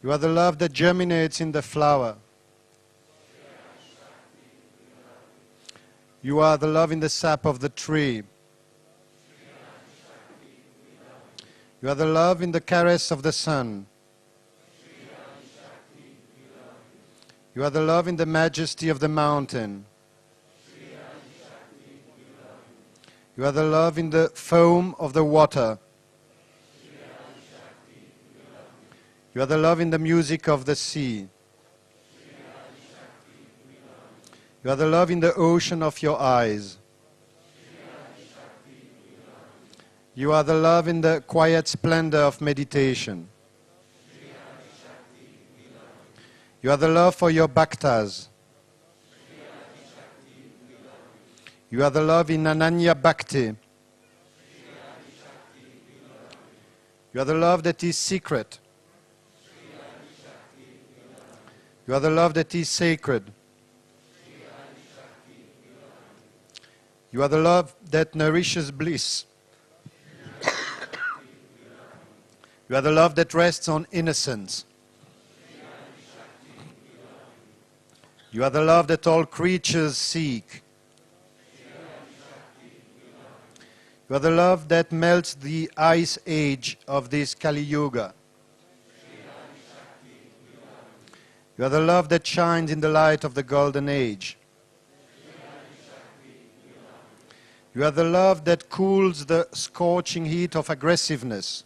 You are the love that germinates in the flower. You are the love in the sap of the tree. You are the love in the caress of the sun. You are the love in the majesty of the mountain. You are the love in the foam of the water. You are the love in the music of the sea. You are the love in the ocean of your eyes. You are the love in the quiet splendor of meditation. You are the love for your bhaktas. You are the love in Ananya Bhakti. You are the love that is secret. You are the love that is sacred. You are the love that nourishes bliss. You are the love that rests on innocence. You are the love that all creatures seek. You are the love that melts the ice age of this Kali Yuga. You are the love that shines in the light of the golden age. You are the love that cools the scorching heat of aggressiveness.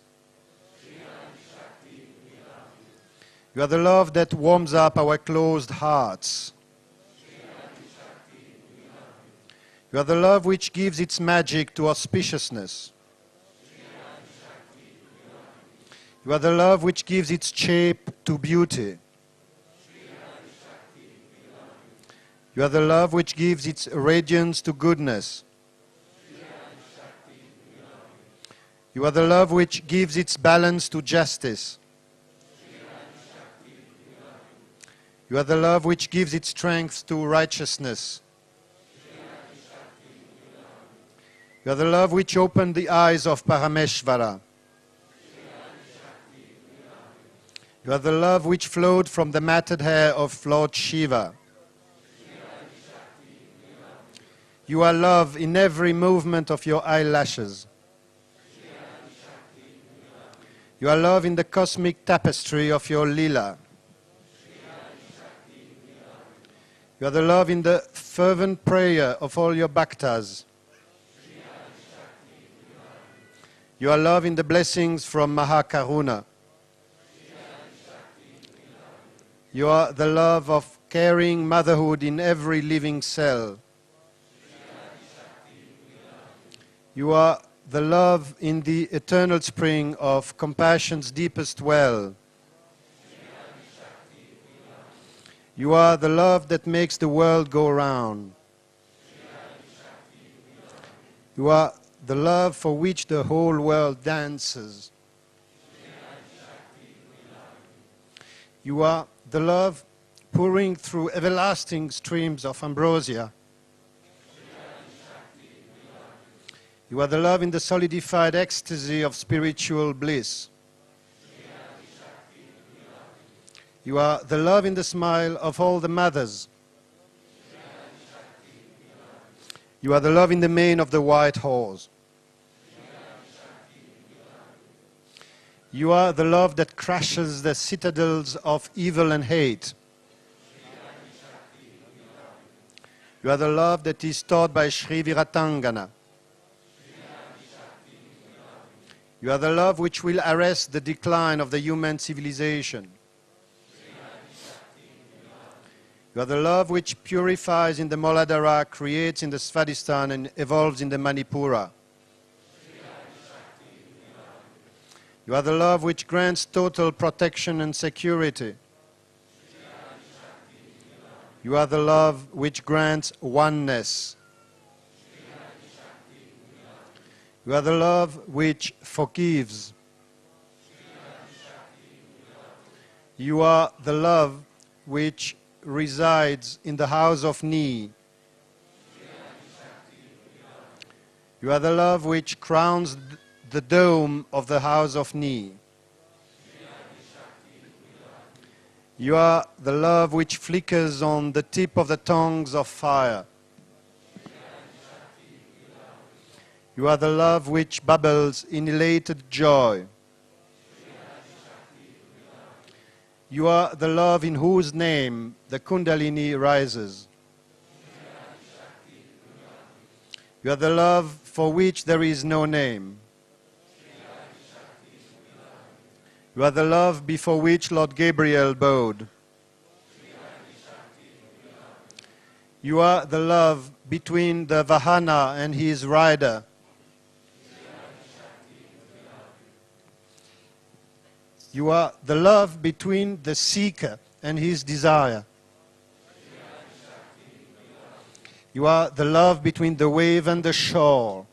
You are the love that warms up our closed hearts. You are the love which gives its magic to auspiciousness. You are the love which gives its shape to beauty. You are the love which gives its radiance to goodness. You are the love which gives its balance to justice. You are the love which gives its strength to righteousness. You are the love which opened the eyes of Parameshvara. You are the love which flowed from the matted hair of Lord Shiva. You are love in every movement of your eyelashes. You are love in the cosmic tapestry of your lila. You are the love in the fervent prayer of all your bhaktas. You are love in the blessings from Mahakaruna. You are the love of caring motherhood in every living cell. You are the love in the eternal spring of compassion's deepest well. You are the love that makes the world go round. You are the love for which the whole world dances. You are the love pouring through everlasting streams of ambrosia. You are the love in the solidified ecstasy of spiritual bliss. You are the love in the smile of all the mothers. You are the love in the mane of the white horse. You are the love that crashes the citadels of evil and hate. You are the love that is taught by Shri Viratangana. You are the love which will arrest the decline of the human civilization. You are the love which purifies in the Muladhara, creates in the Svadhisthana, and evolves in the Manipura. You are the love which grants total protection and security. You are the love which grants oneness. You are the love which forgives. You are the love which resides in the house of Ni. You are the love which crowns the dome of the house of Ni. You are the love which flickers on the tip of the tongues of fire. You are the love which bubbles in elated joy. You are the love in whose name the Kundalini rises. You are the love for which there is no name. You are the love before which Lord Gabriel bowed. You are the love between the Vahana and his rider. You are the love between the seeker and his desire. You are the love between the wave and the shore.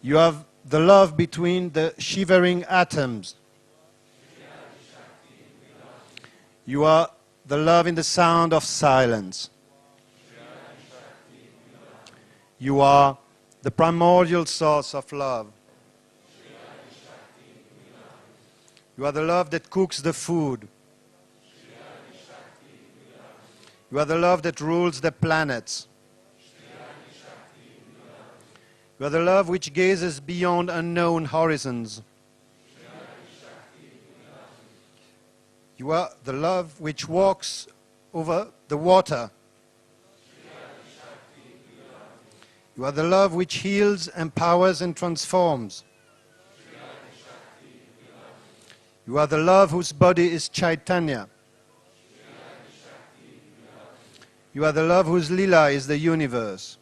You have the love between the shivering atoms. You are the love in the sound of silence. You are the primordial source of love. You are the love that cooks the food. You are the love that rules the planets. You are the love which gazes beyond unknown horizons. You are the love which walks over the water. You are the love which heals, empowers, and transforms. You are the love whose body is Chaitanya. You are the love whose lila is the universe.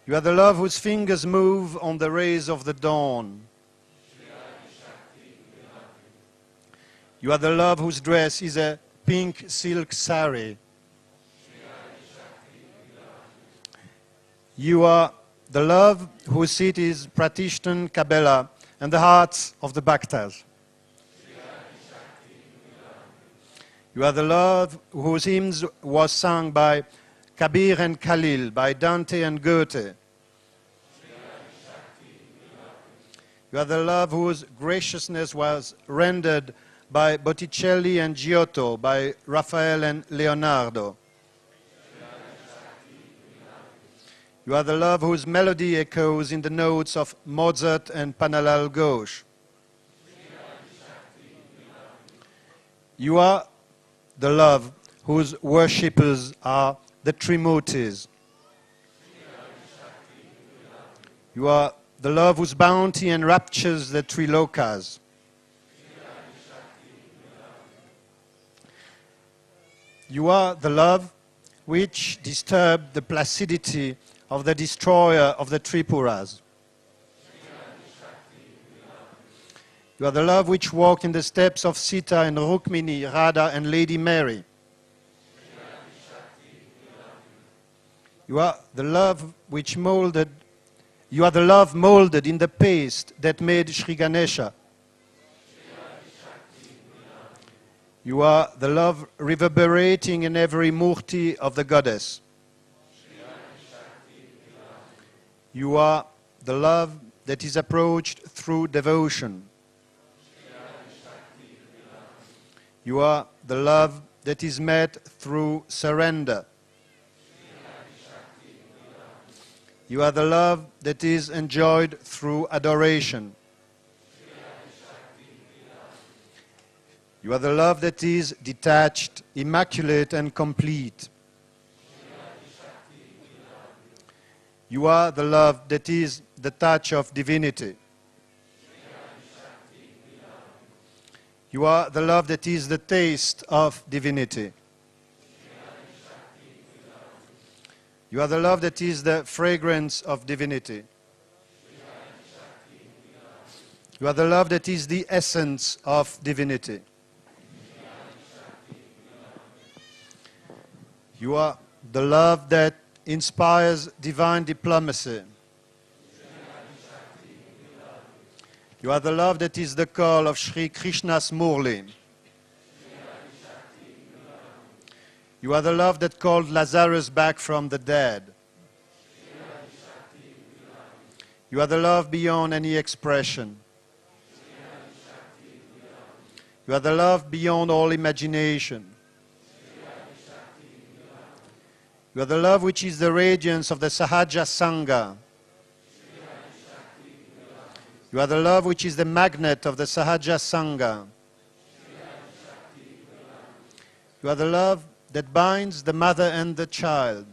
You are the love whose fingers move on the rays of the dawn. You are the love whose dress is a pink silk sari. You are the love whose seat is Pratishtan Kabela and the hearts of the Bhaktas. You are the love whose hymns was sung by Kabir and Khalil, by Dante and Goethe. You are the love whose graciousness was rendered by Botticelli and Giotto, by Raphael and Leonardo. You are the love whose melody echoes in the notes of Mozart and Panalal Ghosh. You are the love whose worshippers are the Trimurtis. You are the love whose bounty enraptures the Trilokas. You are the love which disturbed the placidity of the destroyer of the Tripuras. You are the love which walked in the steps of Sita and Rukmini, Radha and Lady Mary. You are the love which molded, you are the love molded in the paste that made Shri Ganesha. You are the love reverberating in every murti of the goddess. You are the love that is approached through devotion. You are the love that is met through surrender. You are the love that is enjoyed through adoration. You are the love that is detached, immaculate, and complete. You are the love that is the touch of divinity. You are the love that is the taste of divinity. You are the love that is the fragrance of divinity. You are the love that is the essence of divinity. You are the love that inspires divine diplomacy. You are the love that is the call of Shri Krishna's Murli. You are the love that called Lazarus back from the dead. You are the love beyond any expression. You are the love beyond all imagination. You are the love which is the radiance of the Sahaja Sangha. You are the love which is the magnet of the Sahaja Sangha. You are the love that binds the mother and the child.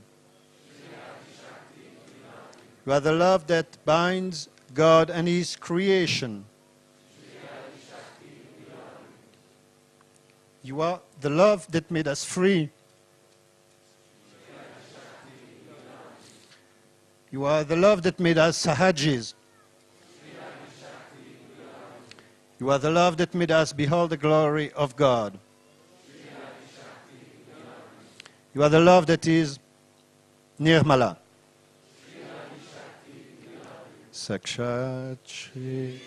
You are the love that binds God and His creation. You are the love that made us free. You are the love that made us Sahajis. You are the love that made us behold the glory of God. You are the love that is Nirmala. Sakshat Shri.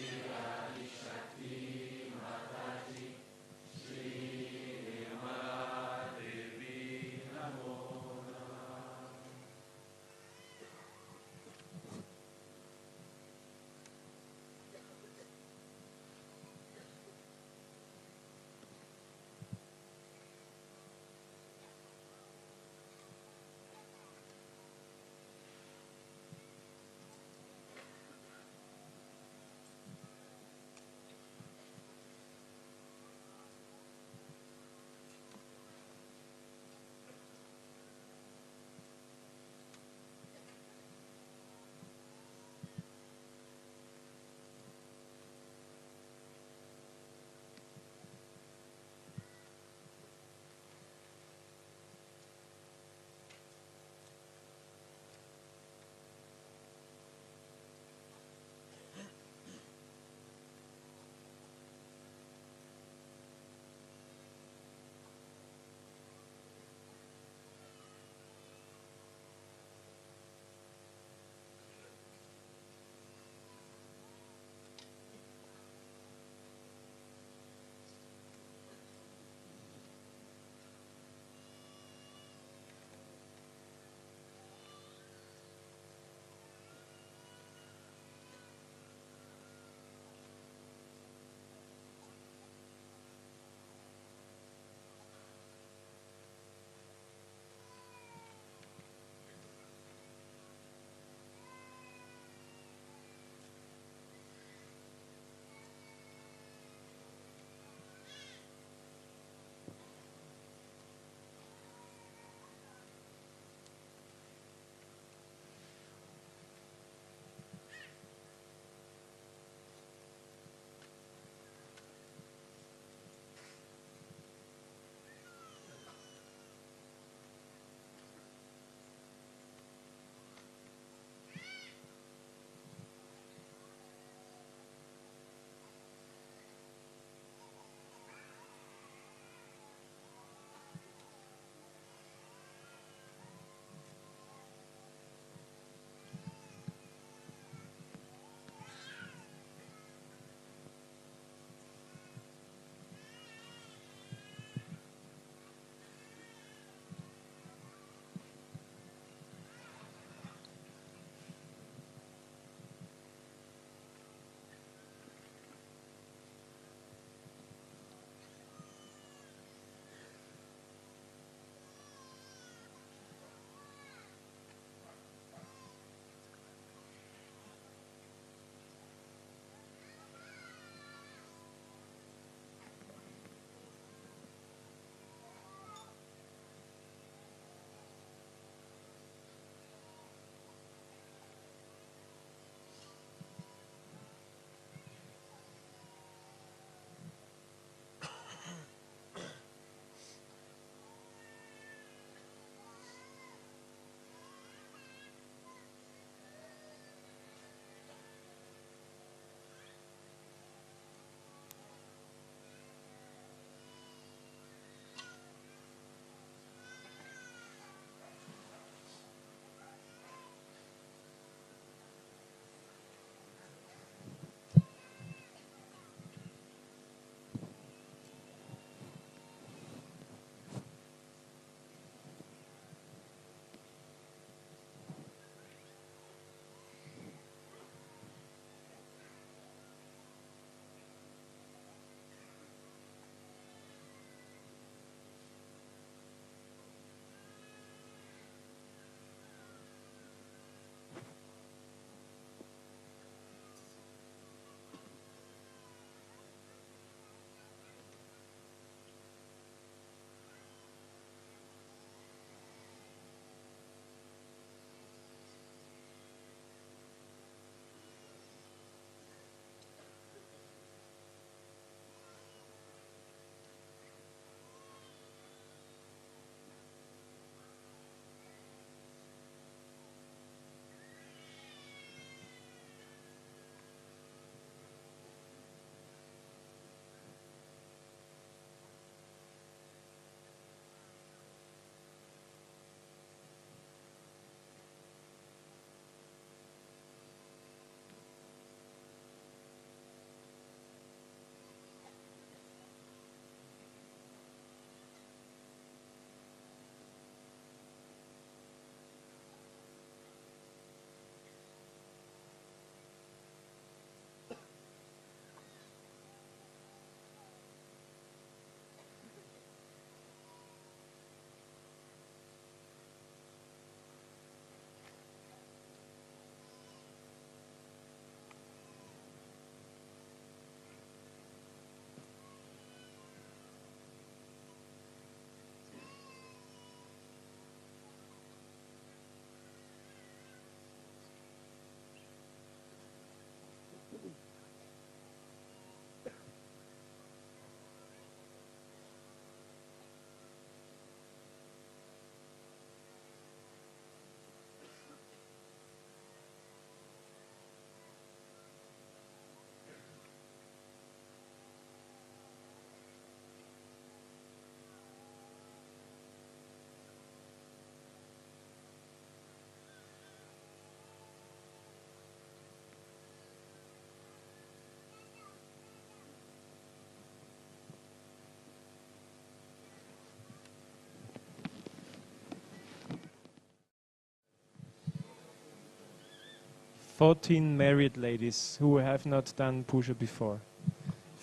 14 married ladies who have not done puja before.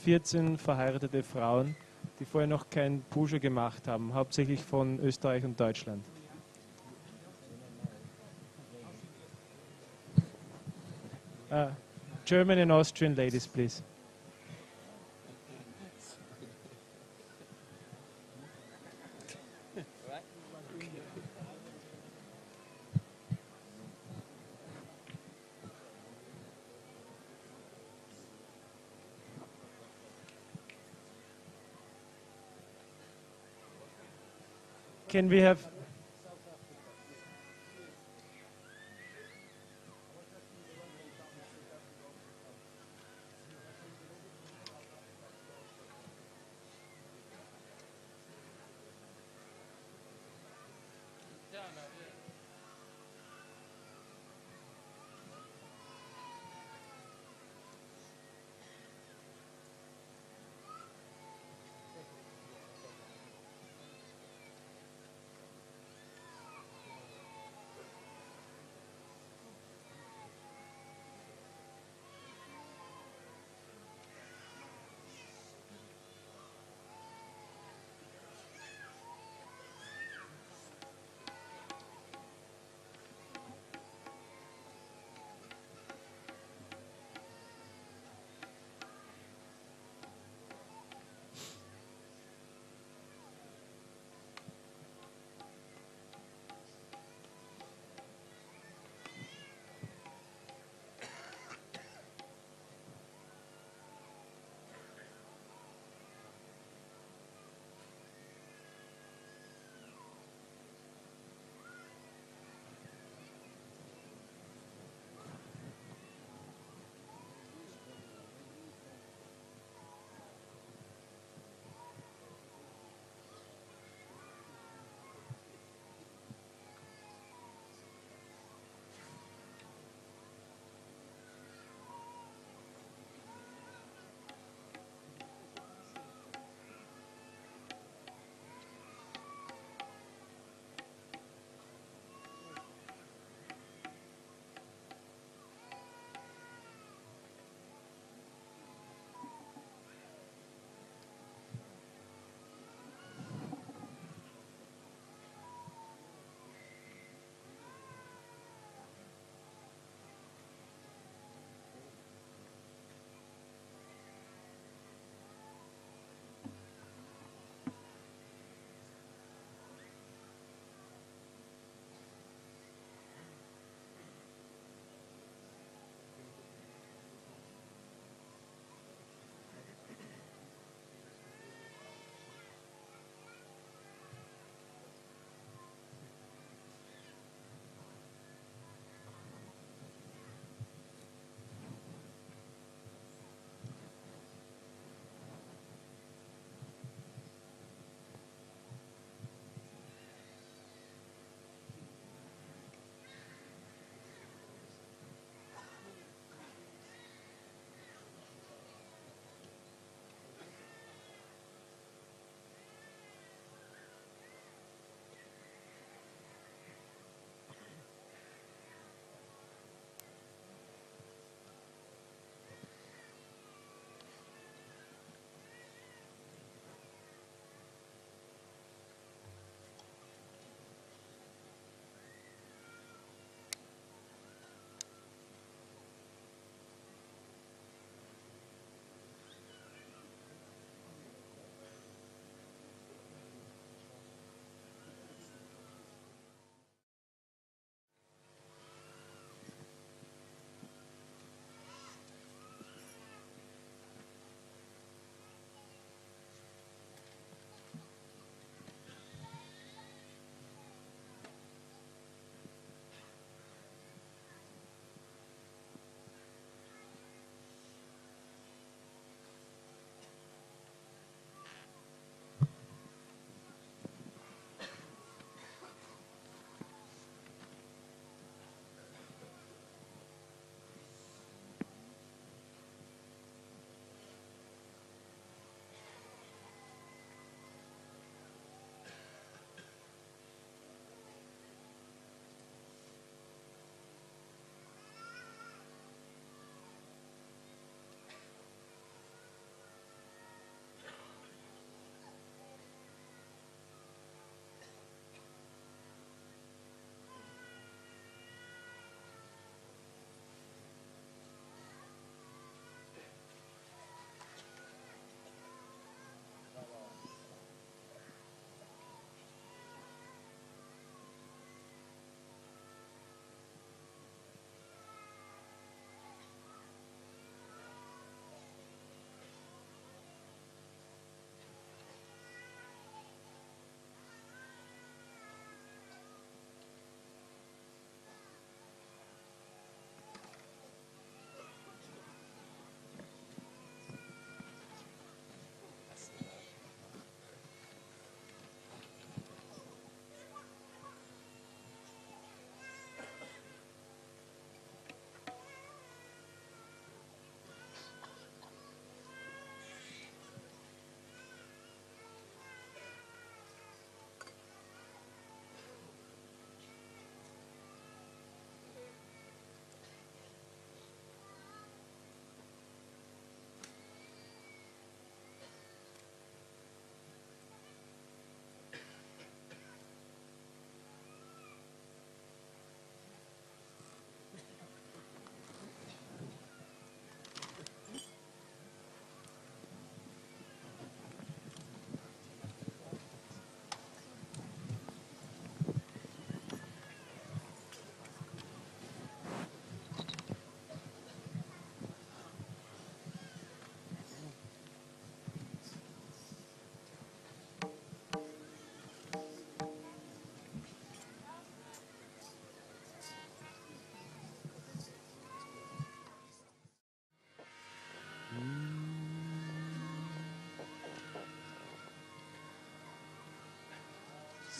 14 verheiratete Frauen, die vorher noch kein Puja gemacht haben, hauptsächlich von Österreich und Deutschland. German and Austrian ladies, please. Can we have...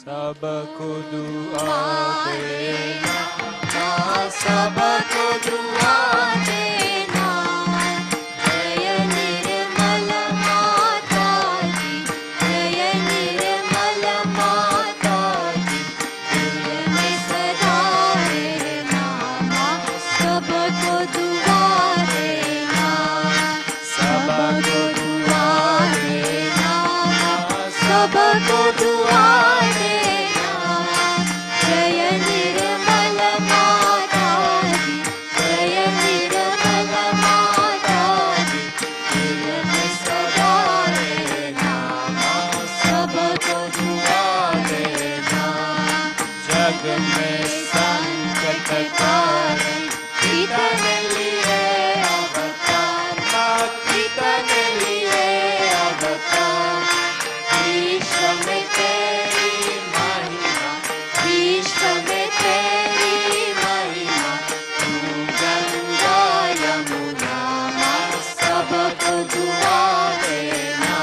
सबको दुआ देना, सबको दुआ देना। जय निर्मल माता जी, जय निर्मल माता जी, दिल में सदा रहना, सबको दुआ देना, सबको दुआ देना, सबको दुआ देना। जय निर्मल माता जी, जय निर्मल माता जी, दिल में सदा रहना, सबको दुआ देना। जग में संकट कारण पिता ने लिए अवतार, पिता ने लिए अवतार। विश्व में तेरी महिमा, विश्व में तेरी महिमा, तू गंगा यमुना माँ, सबको दुआ देना,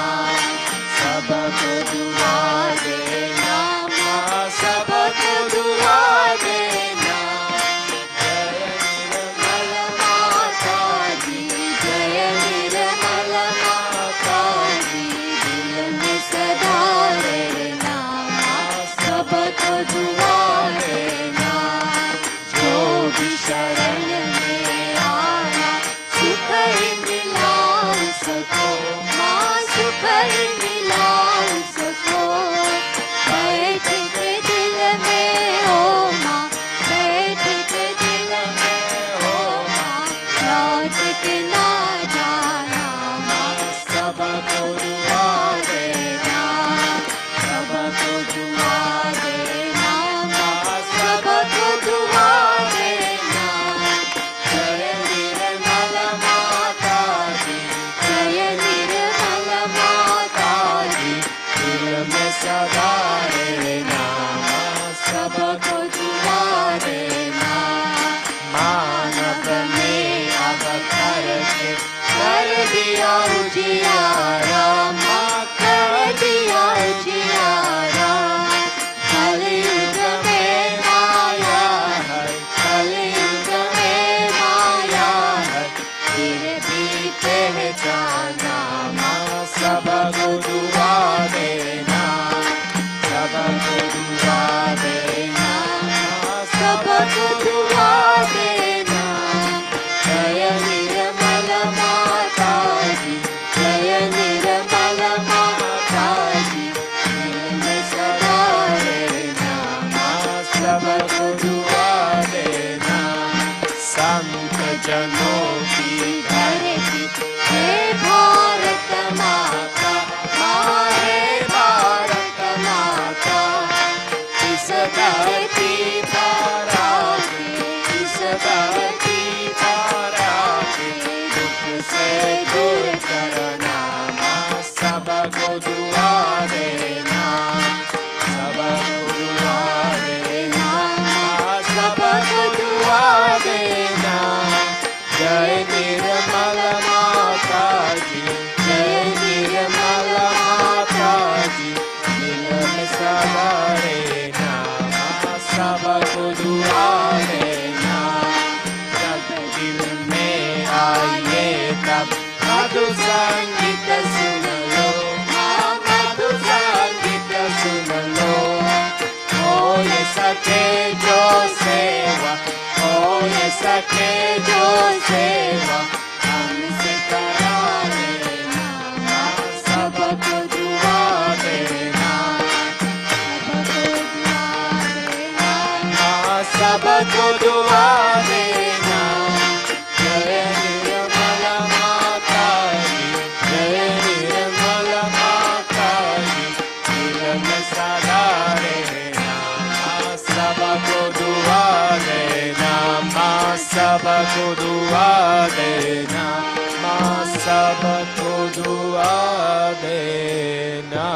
सबको दुआ देना माँ, सबको दुआ देना। जय निर्मल माता जी, जय निर्मल माता जी, दिल में सदा रहना, सबको दुआ देना। जो भी शरण में आया, सुख ही मिला उसको माँ, सुख ही मिला उसको। बैठ के दिल में हो माँ, बैठ के दिल में हो माँ, लौट के ना जाना माँ, सबको दुआ देना, सबको दुआ देना माँ, सबको दुआ देना। जय निर्मल माता जी, जय निर्मल माता जी, दिल में सदा रहना, सबको दुआ देना। मानव में अवतार के कर दिया उजियारा माँ, कर दिया उजियारा। कलयुग में माया है, कलयुग में माया है, फिर भी पहचाना माँ, सबको दुआ देना, सबको दुआ देना माँ, सबको दुआ देना। जय निर्मल माता जी, जय निर्मल माता जी, दिल में सदा रहना माँ, सबको दुआ देना। संत जनों की धरती हे भारत माता, माँ हे भारत माता। इस धरती पर आके, इस धरती पर आके, दुख से दूर करना माँ, सबको दुआ देना, सबको दुआ देना माँ, सबको दुआ देना। जय निर्मल माता जी, जय निर्मल माता जी, दिल में सदा रहना माँ, सबको दुआ देना। जब दिल में आए तब मधु संगीत सुन लो माँ, मधु संगीत सुन लो। हो न सके जो सेवा, हो न सके जो सेवा, हमसे करा लेना माँ, सबको दुआ देना, सबको दुआ देना माँ, सबको दुआ देना। जय निर्मल माता जी, जय निर्मल माता जी, दिल में सदा रहना माँ, सबको दुआ देना माँ, सबको दुआ देना माँ, सबको दुआ देना।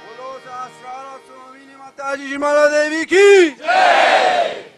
बोलो सहस्रारा स्वामी माताजी Nirmala Devi की जय।